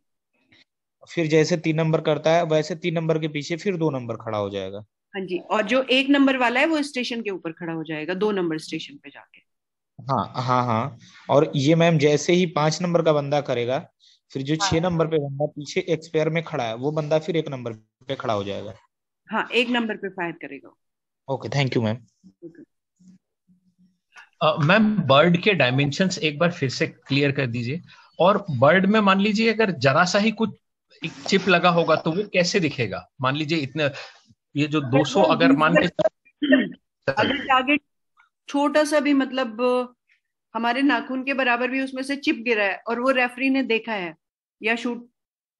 E: फिर जैसे 3 नंबर करता है वैसे 3 नंबर के पीछे फिर 2 नंबर खड़ा हो जाएगा।
B: हाँ जी, और जो 1 नंबर वाला है वो स्टेशन के ऊपर खड़ा हो जाएगा 2 नंबर स्टेशन पे जाके।
E: हाँ हाँ हाँ। और ये मैम जैसे ही 5 नंबर का बंदा करेगा, फिर जो 6 नंबर पे बंदा पीछे एक्सपायर में खड़ा है वो बंदा फिर 1 नंबर पे खड़ा हो जाएगा।
B: हाँ, 1 नंबर पे फायर करेगा।
E: Okay, thank you ma'am.
K: Ma'am bird के डायमेंशंस एक बार फिर से क्लियर कर दीजिए। और बर्ड में मान लीजिए अगर जरा सा ही कुछ एक चिप लगा होगा तो वो कैसे दिखेगा? मान लीजिए इतने ये जो 200 अगर मान के
B: अगर टारगेट छोटा सा भी, मतलब हमारे नाखून के बराबर भी उसमें से चिप गिरा है और वो रेफरी ने देखा है या शूट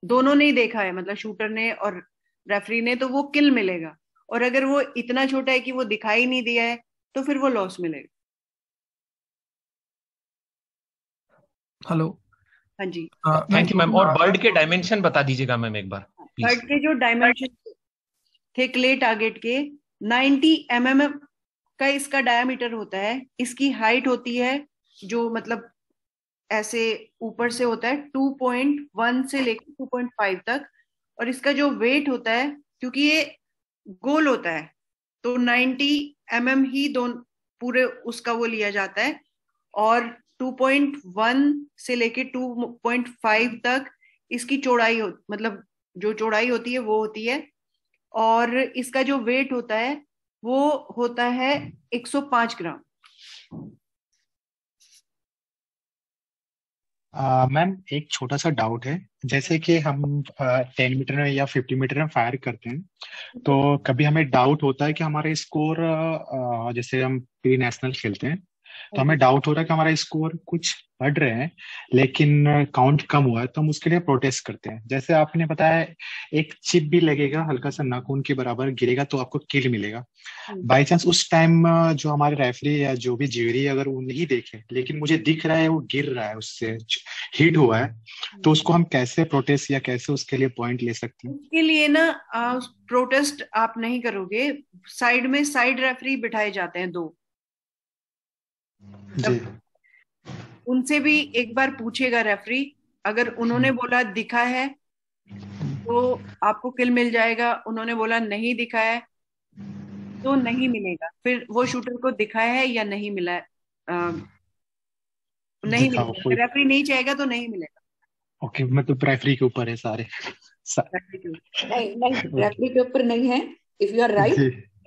B: दोनों ने ही देखा है, मतलब शूटर ने और रेफरी ने, तो वो किल मिलेगा। और अगर वो इतना छोटा है कि वो दिखाई नहीं दिया है तो फिर वो लॉस मिलेगा।
K: हेलो,
B: हाँ जी,
K: थैंक यू मैम। और बर्ड के डायमेंशन बता दीजिएगा मैम एक बार प्लीज।
B: बर्ड के जो डायमेंशन थे क्ले टारगेट के, 90 mm का इसका डायमीटर होता है, इसकी हाइट होती है जो मतलब ऐसे ऊपर से होता है 2.1 से लेकर 2.5 तक, और इसका जो वेट होता है, क्योंकि ये गोल होता है, तो 90 mm ही दोनों पूरे उसका वो लिया जाता है, और 2.1 से लेके 2.5 तक इसकी चौड़ाई मतलब जो चौड़ाई होती है वो होती है, और इसका जो वेट होता है वो होता है 105 ग्राम।
R: मैम एक छोटा सा डाउट है, जैसे कि हम 10 मीटर में या 50 मीटर में फायर करते हैं, तो कभी हमें डाउट होता है कि हमारा स्कोर, जैसे हम प्री नेशनल खेलते हैं तो हमें डाउट हो रहा है कि हमारा स्कोर कुछ बढ़ रहे हैं लेकिन काउंट कम हुआ है, तो हम उसके लिए प्रोटेस्ट करते हैं। जैसे आपने बताया एक चिप भी लगेगा हल्का सा नाखून के बराबर गिरेगा तो आपको किल मिलेगा। बाई चांस उस टाइम जो हमारे रेफरी या जो भी ज्यूरी अगर वो नहीं देखे लेकिन मुझे दिख रहा है वो गिर रहा है, उससे हिट हुआ है, तो उसको हम कैसे प्रोटेस्ट या कैसे उसके लिए पॉइंट ले सकते हैं?
B: उसके लिए ना प्रोटेस्ट आप नहीं करोगे, साइड में साइड रेफरी बिठाए जाते हैं 2,
R: जी।
B: उनसे भी एक बार पूछेगा रेफरी, अगर उन्होंने बोला दिखा है तो आपको किल मिल जाएगा, उन्होंने बोला नहीं दिखा है तो नहीं मिलेगा, फिर वो शूटर को दिखा है या नहीं मिला है, नहीं मिलेगा, रेफरी नहीं चाहेगा तो नहीं मिलेगा।
R: ओके, मतलब रेफरी के ऊपर है सारे।
A: नहीं नहीं, रेफरी के ऊपर नहीं है। If you are right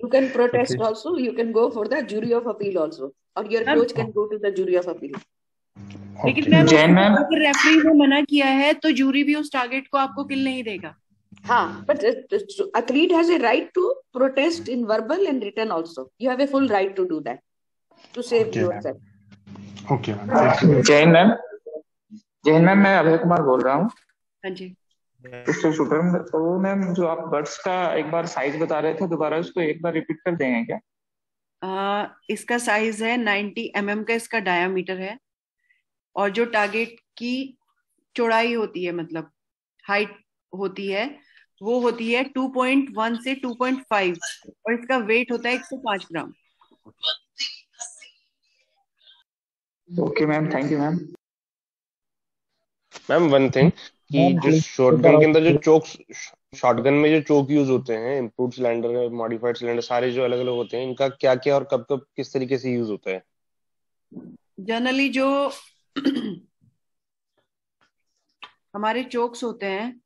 A: you can protest also, you can go for the jury of appeal also, और your coach can go to the jury of appeal.
B: लेकिन मैम अगर रेफरी ने मना किया है तो जूरी भी उस टारगेट को आपको किल नहीं देगा।
A: हाँ, but athlete has a right to protest in verbal and written also. You have a full right to do that to save yourself.
R: Okay ma'am.
S: Jain ma'am मैं अभय कुमार बोल रहा हूँ।
B: हाँ जी।
S: पिस्टल शूटर में तो मैम जो आप बर्ड्स का एक बार साइज बता रहे थे, दोबारा उसको एक बार रिपीट कर देंगे क्या?
B: इसका साइज है 90 mm का, इसका डायामीटर है, और जो टारगेट की चौड़ाई होती है मतलब हाइट होती है वो होती है 2.1 से 2.5, और इसका वेट होता है 105 gram.
S: Okay ma'am, thank you ma'am.
T: Ma'am one thing कि जो शॉटगन के अंदर जो चोक, शॉटगन में जो चोक यूज होते हैं, इम्प्रूव्ड सिलेंडर, मॉडिफाइड सिलेंडर, सारे जो अलग अलग होते हैं, इनका क्या क्या और कब कब किस तरीके से यूज होता है?
B: जनरली जो हमारे चोक्स होते हैं,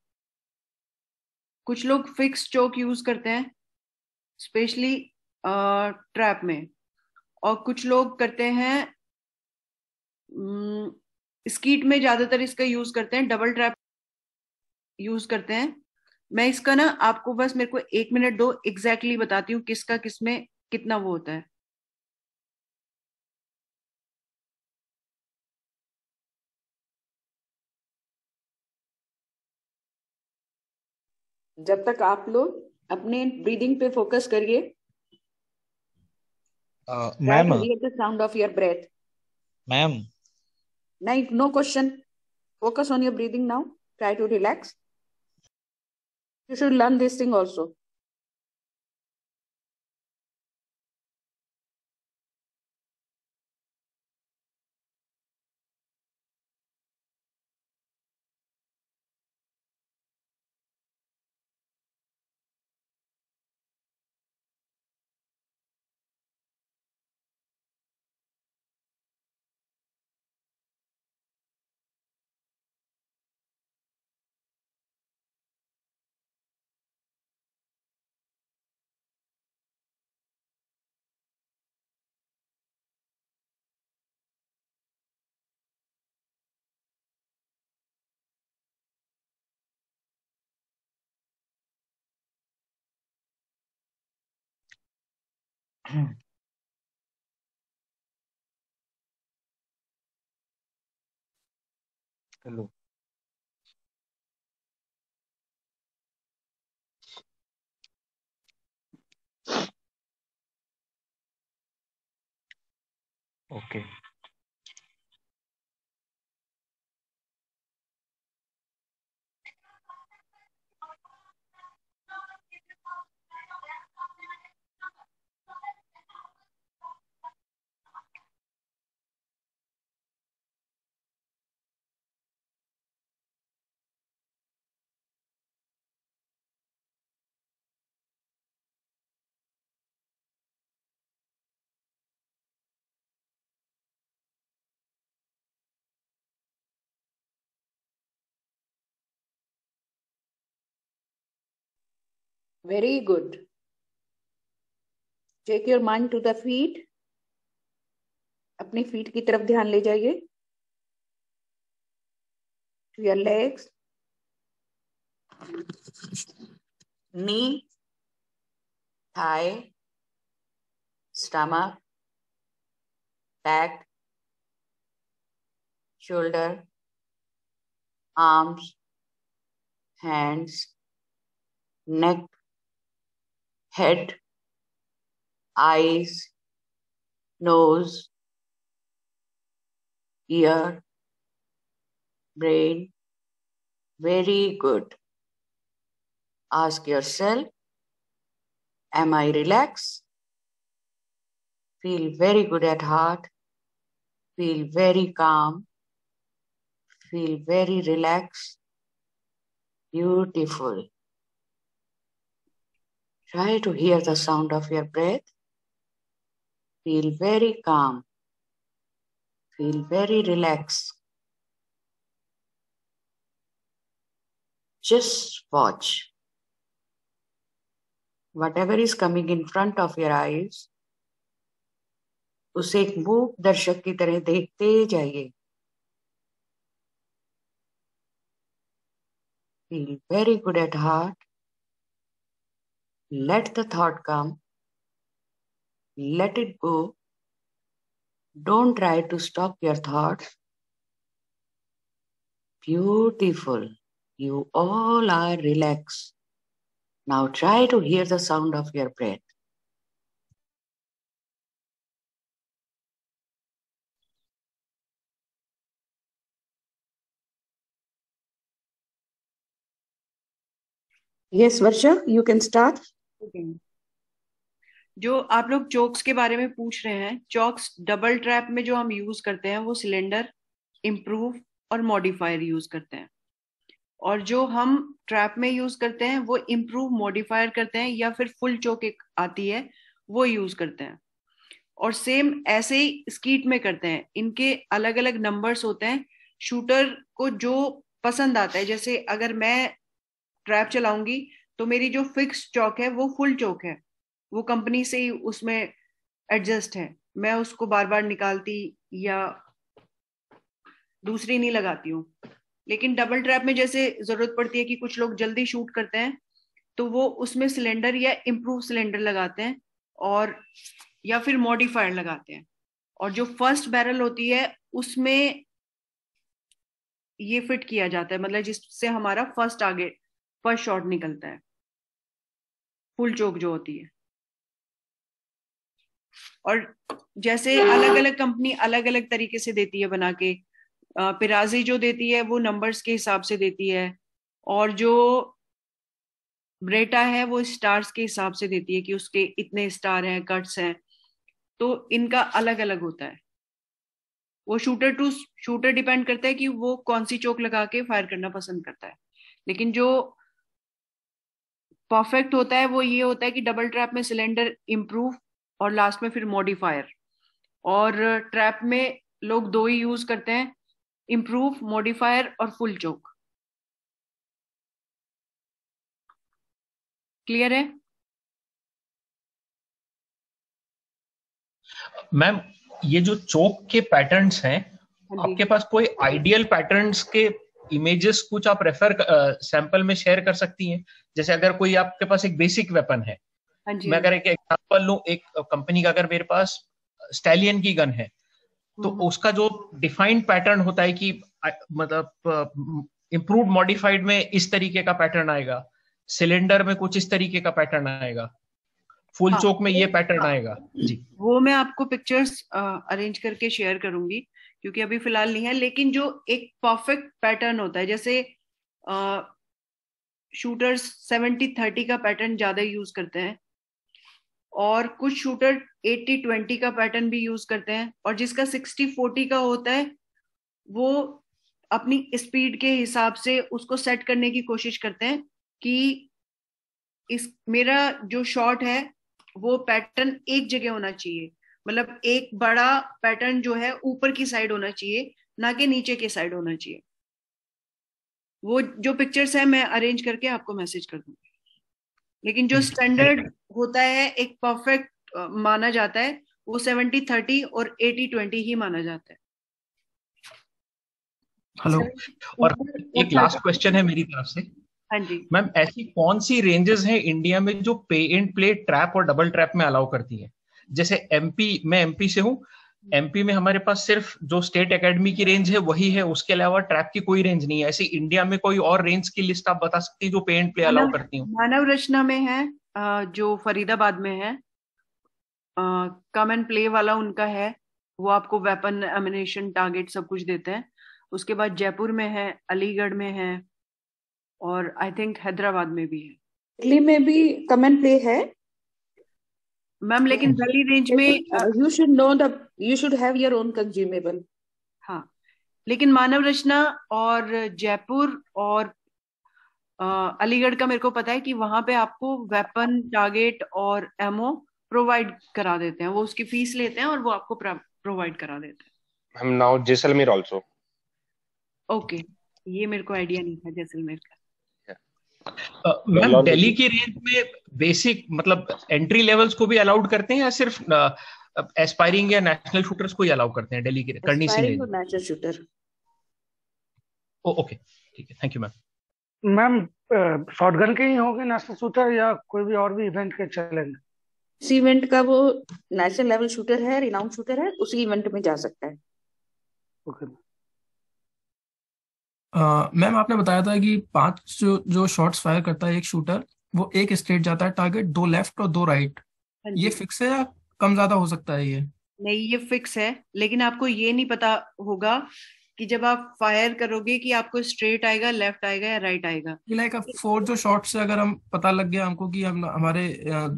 B: कुछ लोग फिक्स चोक यूज करते हैं स्पेशली ट्रैप में, और कुछ लोग करते हैं स्कीट में, ज्यादातर इसका यूज करते हैं, डबल ट्रैप यूज करते हैं। मैं इसका ना आपको बस मेरे को 1 मिनट दो, एग्जैक्टली बताती हूँ किसका किसमें कितना वो होता है।
A: जब तक आप लोग अपने ब्रीदिंग पे फोकस करिए।
E: Ma'am
A: the sound of your breath.
E: Ma'am
A: नहीं, no question, focus on your breathing now, try to relax. You should learn this thing also.
E: Hello. Okay.
A: Very good. Take your mind to the feet. अपनी feet की तरफ ध्यान ले जाइए. To your legs. Knee, thigh, stomach, back, shoulder, arms, hands, neck, head, eyes, nose, ear, brain. Very good. Ask yourself, am I relaxed? Feel very good at heart. Feel very calm. Feel very relaxed. Beautiful. Try to hear the sound of your breath. Feel very calm. Feel very relaxed. Just watch. Whatever is coming in front of your eyes, उसे एक मूक दर्शक की तरह देखते जाइए. Feel very good at heart. Let the thought come. Let it go. Don't try to stop your thoughts. Beautiful. You all are relaxed. Now try to hear the sound of your breath. Yes, Varsha, you can start.
B: जो आप लोग chokes के बारे में पूछ रहे हैं, chokes double trap में जो हम यूज करते हैं वो सिलेंडर, इम्प्रूव और मॉडिफायर यूज करते हैं. और जो हम ट्रैप में यूज करते हैं वो इम्प्रूव, मॉडिफायर करते हैं, या फिर फुल चोक एक आती है वो यूज करते हैं. और सेम ऐसे ही स्कीट में करते हैं. इनके अलग अलग नंबर्स होते हैं. शूटर को जो पसंद आता है, जैसे अगर मैं ट्रैप चलाऊंगी तो मेरी जो फिक्स चौक है वो फुल चौक है, वो कंपनी से ही उसमें एडजस्ट है. मैं उसको बार बार निकालती या दूसरी नहीं लगाती हूँ. लेकिन डबल ट्रैप में जैसे जरूरत पड़ती है कि कुछ लोग जल्दी शूट करते हैं तो वो उसमें सिलेंडर या इम्प्रूव सिलेंडर लगाते हैं और या फिर मॉडिफायर लगाते हैं. और जो फर्स्ट बैरल होती है उसमें ये फिट किया जाता है, मतलब जिससे हमारा फर्स्ट शॉट निकलता है, फुल चोक जो होती है. और जैसे अलग अलग कंपनी अलग अलग तरीके से देती है बना के. पिराजी जो देती है वो नंबर्स के हिसाब से देती है, और जो ब्रेटा है वो स्टार्स के हिसाब से देती है कि उसके इतने स्टार हैं, कट्स हैं. तो इनका अलग अलग होता है. वो शूटर टू शूटर डिपेंड करता है कि वो कौन सी चोक लगा के फायर करना पसंद करता है. लेकिन जो परफेक्ट होता है वो ये होता है कि डबल ट्रैप में सिलेंडर, इम्प्रूव और लास्ट में फिर मॉडिफायर. और ट्रैप में लोग दो ही यूज करते हैं, इम्प्रूव, मॉडिफायर और फुल चोक. क्लियर है
K: मैम? ये जो चोक के पैटर्न्स हैं, आपके पास कोई आइडियल पैटर्न्स के इमेजेस कुछ आप रेफर सैंपल में शेयर कर सकती हैं? जैसे अगर कोई आपके पास एक बेसिक वेपन है, मैं अगर एक एग्जांपल लूं, एक कंपनी का अगर मेरे पास स्टैलियन की गन है तो उसका जो डिफाइंड पैटर्न होता है कि मतलब इम्प्रूव्ड मॉडिफाइड में इस तरीके का पैटर्न आएगा, सिलेंडर में कुछ इस तरीके का पैटर्न आएगा, फुल चोक में ये पैटर्न आएगा. जी, वो
B: मैं आपको पिक्चर्स अरेंज करके शेयर करूंगी क्योंकि अभी फिलहाल नहीं है. लेकिन जो एक परफेक्ट पैटर्न होता है, जैसे शूटर्स 70-30 का पैटर्न ज्यादा यूज करते हैं, और कुछ शूटर 80-20 का पैटर्न भी यूज करते हैं, और जिसका 60-40 का होता है वो अपनी स्पीड के हिसाब से उसको सेट करने की कोशिश करते हैं कि मेरा जो शॉट है वो पैटर्न एक जगह होना चाहिए. मतलब एक बड़ा पैटर्न जो है ऊपर की साइड होना चाहिए, ना कि नीचे की साइड होना चाहिए. वो जो पिक्चर्स है मैं अरेंज करके आपको मैसेज कर दूंगी. लेकिन जो स्टैंडर्ड होता है एक परफेक्ट माना जाता है वो 70-30 और 80-20 ही माना जाता है।
K: हेलो, और एक लास्ट क्वेश्चन है मेरी तरफ से।
B: हाँ जी
K: मैम, ऐसी कौन सी रेंजेस हैं इंडिया में जो पे एंड प्ले ट्रैप और डबल ट्रैप में अलाउ करती है? जैसे एमपी, मैं एमपी से हूँ, एमपी में हमारे पास सिर्फ जो स्टेट एकेडमी की रेंज है वही है, उसके अलावा ट्रैप की कोई रेंज नहीं है। ऐसे इंडिया में कोई और रेंज की लिस्ट आप बता सकती है जो पे एंड प्ले अलाउ करती हो?
B: मानव रचना में है, जो फरीदाबाद में है, कम एंड प्ले वाला उनका है, वो आपको वेपन, एमिनेशन, टारगेट सब कुछ देते हैं। उसके बाद जयपुर में है, अलीगढ़ में है, और आई थिंक हैदराबाद में भी है।
A: दिल्ली में भी कम एंड प्ले है
B: मैम, लेकिन दिल्ली रेंज में
A: you should have your own consumable।
B: हाँ, लेकिन मानव रचना और जयपुर और अलीगढ़ का मेरे को पता है कि वहां पे आपको वेपन, टारगेट और एमओ प्रोवाइड करा देते हैं। वो उसकी फीस लेते हैं और वो आपको प्रोवाइड करा देते हैं।
T: हम नाउ जैसलमेर आल्सो।
B: ओके, ये मेरे को आइडिया नहीं था जैसलमेर का।
K: मैम, दिल्ली की रेंज में बेसिक मतलब एंट्री लेवल्स को भी अलाउड करते हैं या सिर्फ एस्पायरिंग या नेशनल शूटर्स को ही अलाउ करते हैं दिल्ली की करनी सी रेंज?
A: National shooter.
K: ओके, ठीक है, thank you ma'am.
P: Ma'am, shotgun के ही होंगे नेशनल शूटर या कोई भी और भी इवेंट के चलेंगे?
A: इस इवेंट का वो नेशनल लेवल शूटर है, रिनाउंड शूटर है, उसी इवेंट में जा सकता है।
P: ओके।
U: मैम, आपने बताया था कि 5 जो शॉट्स फायर करता है एक शूटर, वो एक स्ट्रेट जाता है टारगेट, 2 लेफ्ट और 2 राइट। ये फिक्स है या कम ज्यादा हो सकता है? ये
B: नहीं, ये फिक्स है, लेकिन आपको ये नहीं पता होगा कि जब आप फायर करोगे कि आपको स्ट्रेट आएगा, लेफ्ट आएगा या राइट आएगा।
U: लाइक 4 जो शॉट्स से अगर हम पता लग गया हमको कि हमारे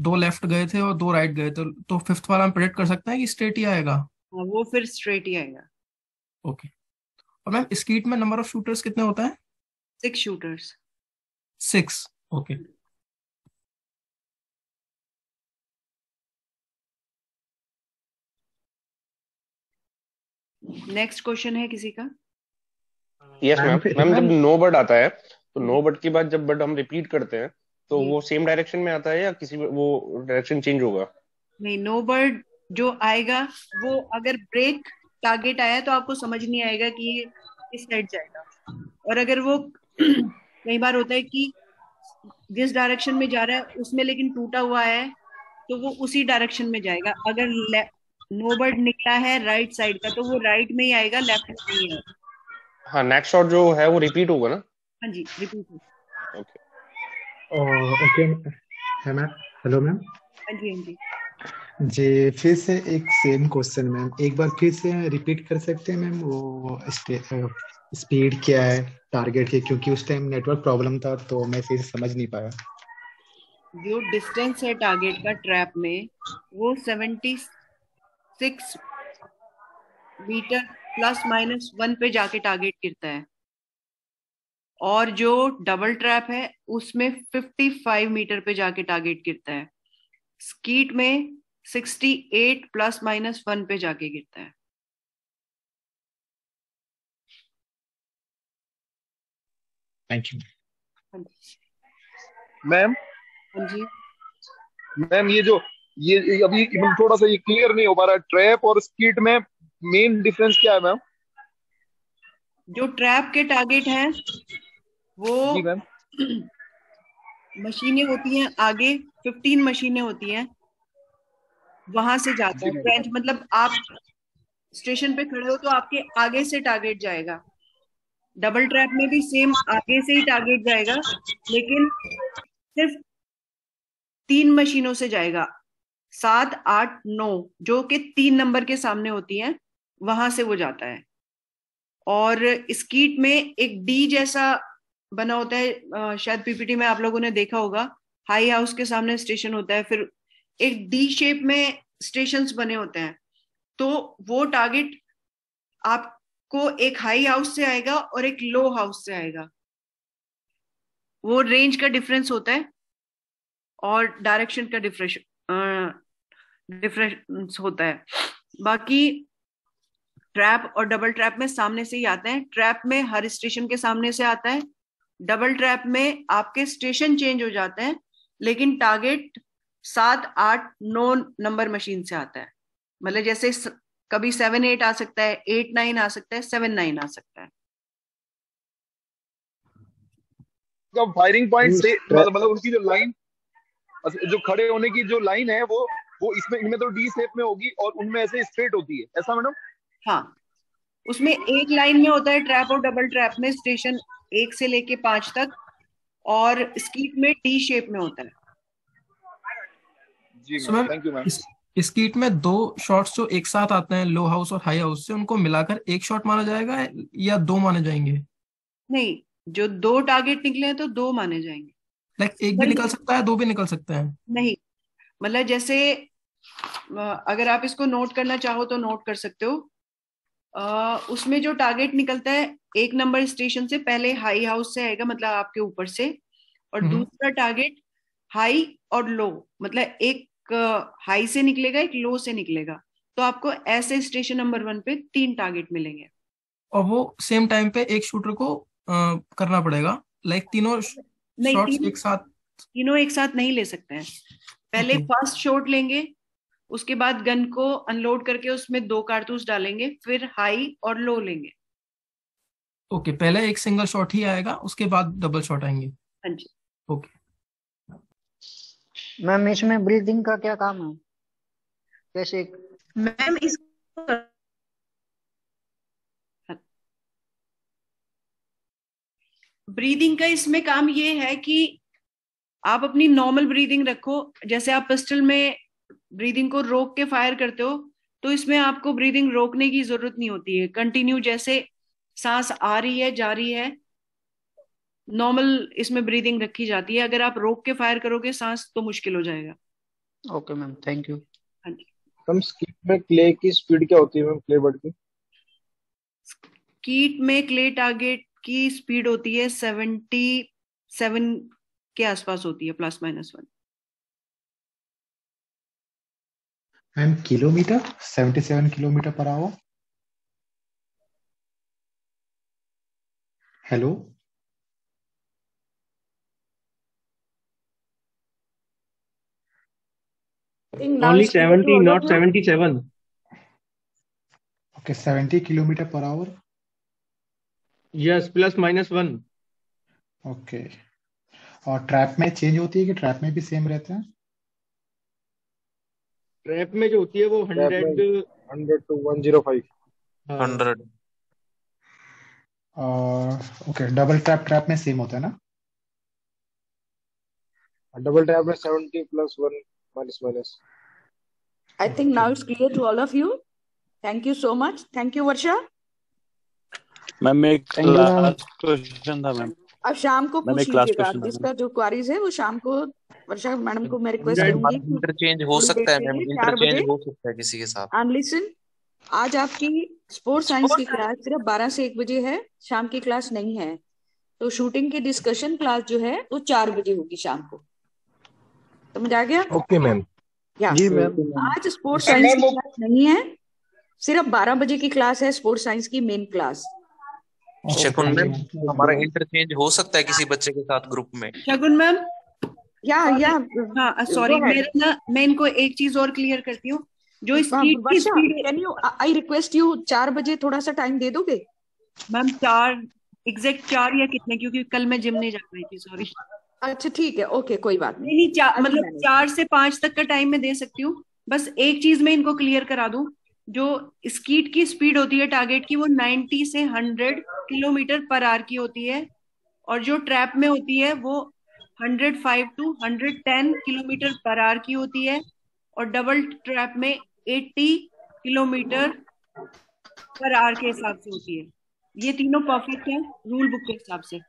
U: 2 लेफ्ट गए थे और 2 राइट गए थे, तो 5th वाला हम प्रेडिक्ट कर सकते हैं कि स्ट्रेट ही आएगा?
B: हाँ, वो फिर स्ट्रेट ही आएगा।
U: ओके। और मैम, स्कीट में नंबर ऑफ शूटर्स कितने होता है?
B: 6 शूटर्स।
U: 6। ओके।
B: नेक्स्ट क्वेश्चन है किसी का?
T: Yes ma'am. मैम, जब नो बर्ड आता है तो नो बर्ड के बाद जब बर्ड हम रिपीट करते हैं तो वो सेम डायरेक्शन में आता है या किसी वो डायरेक्शन चेंज होगा?
B: नहीं, नो बर्ड जो आएगा वो अगर ब्रेक टारगेट आया तो आपको समझ नहीं आएगा कि ये किस साइड जाएगा, और अगर वो कई बार होता है कि जिस डायरेक्शन में जा रहा है उसमें लेकिन टूटा हुआ है तो वो उसी डायरेक्शन में जाएगा। अगर नो बर्ड निकला है राइट साइड का तो वो राइट में ही आएगा, लेफ्ट में नहीं आएगा।
T: हाँ, नेक्स्ट शॉट जो है वो रिपीट होगा ना?
B: हाँ जी, रिपीट होगा।
R: ओके है मैम। Hello ma'am.
B: हाँ जी, हाँ जी
R: जी, फिर से एक सेम क्वेश्चन मैम, एक बार फिर से रिपीट कर सकते हैं मैम? वो स्पीड क्या है टारगेट की, क्योंकि उस टाइम नेटवर्क प्रॉब्लम था तो मैं सही से समझ नहीं पाया।
B: जो डिस्टेंस है टारगेट का ट्रैप में वो 76 मीटर ±1 पे जाके टारगेट गिरता है, और जो डबल ट्रैप है उसमें 55 मीटर पे जाके टारगेट गिरता है। स्कीट में 68 ±1 पे जाके गिरता है।
R: Thank you
V: ma'am.
B: हाँ जी
V: मैम, ये अभी थोड़ा सा ये क्लियर नहीं हो पा रहा, ट्रैप और स्कीट में मेन डिफरेंस क्या है मैम?
B: जो ट्रैप के टारगेट हैं वो
V: जी मैम।
B: मशीनें होती हैं आगे, 15 मशीनें होती हैं, वहां से जाता है फ्रेंच, मतलब आप स्टेशन पे खड़े हो तो आपके आगे से टारगेट जाएगा। डबल ट्रैप में भी सेम आगे से ही टारगेट जाएगा, लेकिन सिर्फ 3 मशीनों से जाएगा, 7, 8, 9 जो कि 3 नंबर के सामने होती हैं, वहां से वो जाता है। और स्कीट में एक डी जैसा बना होता है, शायद पीपीटी में आप लोगों ने देखा होगा, हाई हाउस के सामने स्टेशन होता है, फिर एक डी शेप में स्टेशंस बने होते हैं, तो वो टारगेट आपको एक हाई हाउस से आएगा और एक लो हाउस से आएगा। वो रेंज का डिफरेंस होता है और डायरेक्शन का डिफरेंस होता है। बाकी ट्रैप और डबल ट्रैप में सामने से ही आते हैं। ट्रैप में हर स्टेशन के सामने से आता है, डबल ट्रैप में आपके स्टेशन चेंज हो जाते हैं, लेकिन टारगेट 7, 8, 9 नंबर मशीन से आता है। मतलब जैसे कभी 7, 8 आ सकता है, 8, 9 आ सकता है, 7, 9 आ सकता है।
V: फायरिंग पॉइंट से मतलब उनकी जो लाइन, जो खड़े होने की जो लाइन है वो इसमें, इनमें तो डी शेप में होगी और उनमें ऐसे स्ट्रेट होती है, ऐसा मैडम?
B: हाँ, उसमें एक लाइन में होता है ट्रैप और डबल ट्रैप में स्टेशन 1 से लेके 5 तक, और स्कीट में टी शेप में होता है।
V: जी
U: So, ma'am
V: thank you ma'am.
U: इस किट में 2 शॉट्स जो एक साथ आते हैं लो हाउस और हाई हाउस से, उनको मिलाकर एक शॉट माना जाएगा या 2 माने जाएंगे?
B: नहीं, जो 2 टारगेट निकले हैं तो 2 माने जाएंगे।
U: लाइक एक भी निकल सकता है, 2 भी निकल सकते हैं?
B: नहीं, मतलब जैसे अगर आप इसको नोट करना चाहो तो नोट कर सकते हो। उसमें जो टारगेट निकलता है 1 नंबर स्टेशन से पहले हाई हाउस से आएगा, मतलब आपके ऊपर से, और दूसरा टारगेट हाई और लो, मतलब एक हाई से निकलेगा, एक लो से निकलेगा। तो आपको ऐसे स्टेशन नंबर 1 पे 3 टारगेट मिलेंगे।
U: और वो सेम टाइम पे एक शूटर को करना पड़ेगा, लाइक तीनों शॉट्स एक साथ?
B: तीनों एक साथ नहीं ले सकते हैं। पहले फर्स्ट शॉट लेंगे, उसके बाद गन को अनलोड करके उसमें 2 कारतूस डालेंगे, फिर हाई और लो लेंगे।
U: ओके, पहले एक सिंगल शॉट ही आएगा, उसके बाद डबल शॉट आएंगे?
B: हाँ जी।
U: ओके
C: मैम, इसमें ब्रीदिंग का क्या काम है? कैसे?
B: मैम इस ब्रीदिंग का इसमें काम ये है कि आप अपनी नॉर्मल ब्रीदिंग रखो। जैसे आप पिस्टल में ब्रीदिंग को रोक के फायर करते हो, तो इसमें आपको ब्रीदिंग रोकने की जरूरत नहीं होती है। कंटिन्यू जैसे सांस आ रही है जा रही है, नॉर्मल इसमें ब्रीदिंग रखी जाती है। अगर आप रोक के फायर करोगे सांस तो मुश्किल हो जाएगा।
C: Okay ma'am, thank you.
B: हाँ जी।
V: मैम स्कीट में क्ले की स्पीड क्या होती है मैम, क्ले बर्ड की?
B: स्कीट में क्ले टारगेट की स्पीड होती है 77 के आसपास होती है, ±1।
R: Ma'am kilometre 77 kilometre per hour? Hello
D: Only 70, not 77.
R: Okay, 70 kilometre per hour?
D: Yes, ±1.
R: Okay, और ट्रैप में चेंज होती है कि ट्रैप में भी सेम रहता है?
D: ट्रैप में जो होती है वो
V: 100 to 105।
D: 100।
R: ओके, डबल ट्रैप में सेम होता है ना?
V: डबल ट्रैप में 70 +1 -।
A: I think now it's clear to all of you. Thank you so much. Thank you, Varsha.
W: Ma'am एक क्लास क्वेश्चन था मैम।
A: अब शाम को
W: मैम
A: पूछ
W: एक क्लास
A: लीजिएगा,
W: क्वेश्चन था
A: जिसका जो क्वारीज है वो शाम को वर्षा मैडम को मैं रिक्वेस्ट करूंगी कि
X: इंटरचेंज हो
A: थोड़ी
X: सकता
A: देर
X: है
A: के
X: मैम,
A: लिए 4
X: इंटरचेंज
A: बजे।
X: हो सकता है किसी के साथ।
A: एंड लिसन, आज आपकी स्पोर्ट्स साइंस की क्लास सिर्फ 12 से 1 बजे है, शाम की क्लास नहीं है। तो शूटिंग की डिस्कशन क्लास जो है वो 4 बजे होगी शाम को। समझ आ गया?
V: Okay ma'am.
A: या
V: जी मैम।
A: आज स्पोर्ट्स साइंस की क्लास नहीं है, सिर्फ 12 बजे की क्लास है स्पोर्ट्स साइंस की मेन क्लास।
X: शकुन मैम, हमारा इंटरचेंज हो सकता है किसी बच्चे के साथ ग्रुप में?
B: शगुन मैम,
A: या
B: हाँ सॉरी, मैं इनको एक चीज और क्लियर करती हूँ। जो स्पीड की speed,
A: can you, I request you 4 बजे थोड़ा सा टाइम दे दोगे
B: मैम? 4 एग्जैक्ट 4 या कितने, क्योंकि कल मैं जिम नहीं जा रही थी, सॉरी।
A: अच्छा ठीक है, ओके कोई बात नहीं।
B: नहीं, मतलब 4 से 5 तक का टाइम मैं दे सकती हूँ। बस एक चीज मैं इनको क्लियर करा दूं, जो स्कीट की स्पीड होती है टारगेट की वो 90 से 100 किलोमीटर पर आवर की होती है, और जो ट्रैप में होती है वो 105 to 110 किलोमीटर पर आवर की होती है, और डबल ट्रैप में 80 किलोमीटर पर आवर के हिसाब से होती है। ये तीनों परफेक्ट है रूल बुक के हिसाब से।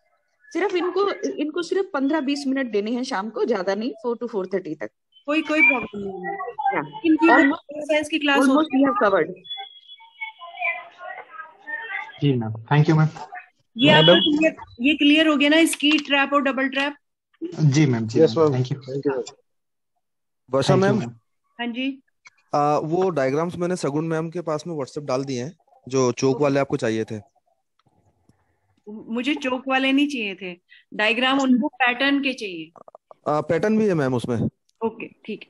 A: सिर्फ इनको सिर्फ 15-20 मिनट देने हैं शाम को, ज्यादा नहीं, 4 to 4:30 तक।
B: कोई प्रॉब्लम नहीं है।
A: ऑलमोस्ट
B: की क्लास
A: वी हैव कवर्ड।
R: जी मैम, थैंक यू मैम।
B: ये क्लियर हो गया ना, स्की ट्रैप और डबल ट्रैप?
R: जी मैम, जी थैंक यू।
Y: वर्षा मैम,
B: हाँ जी।
Y: वो डायग्राम्स मैंने सगुन मैम के पास में व्हाट्सएप डाल दिए हैं, जो चौक वाले आपको चाहिए थे।
B: मुझे चौक वाले नहीं चाहिए थे, डायग्राम उनको पैटर्न के चाहिए।
Y: पैटर्न भी है मैम उसमें।
B: ओके ठीक है।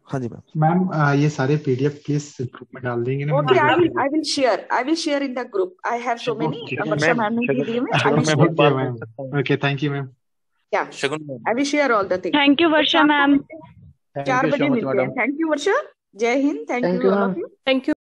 Y: हाँ जी मैम।
M: मैम ये सारे पीडीएफ प्लीज ग्रुप में डाल देंगे ना?
A: Okay, I will share in the group. I have so many. Varsha ma'am ने दी है, I will share.
M: Okay ma'am. Okay, thank you ma'am.
A: Yeah, I will share all the things.
F: Thank you Varsha ma'am.
A: 4 बजे मिलते हैं। Thank you वर्षा। जय Hind. Thank you all of you.
F: Thank you.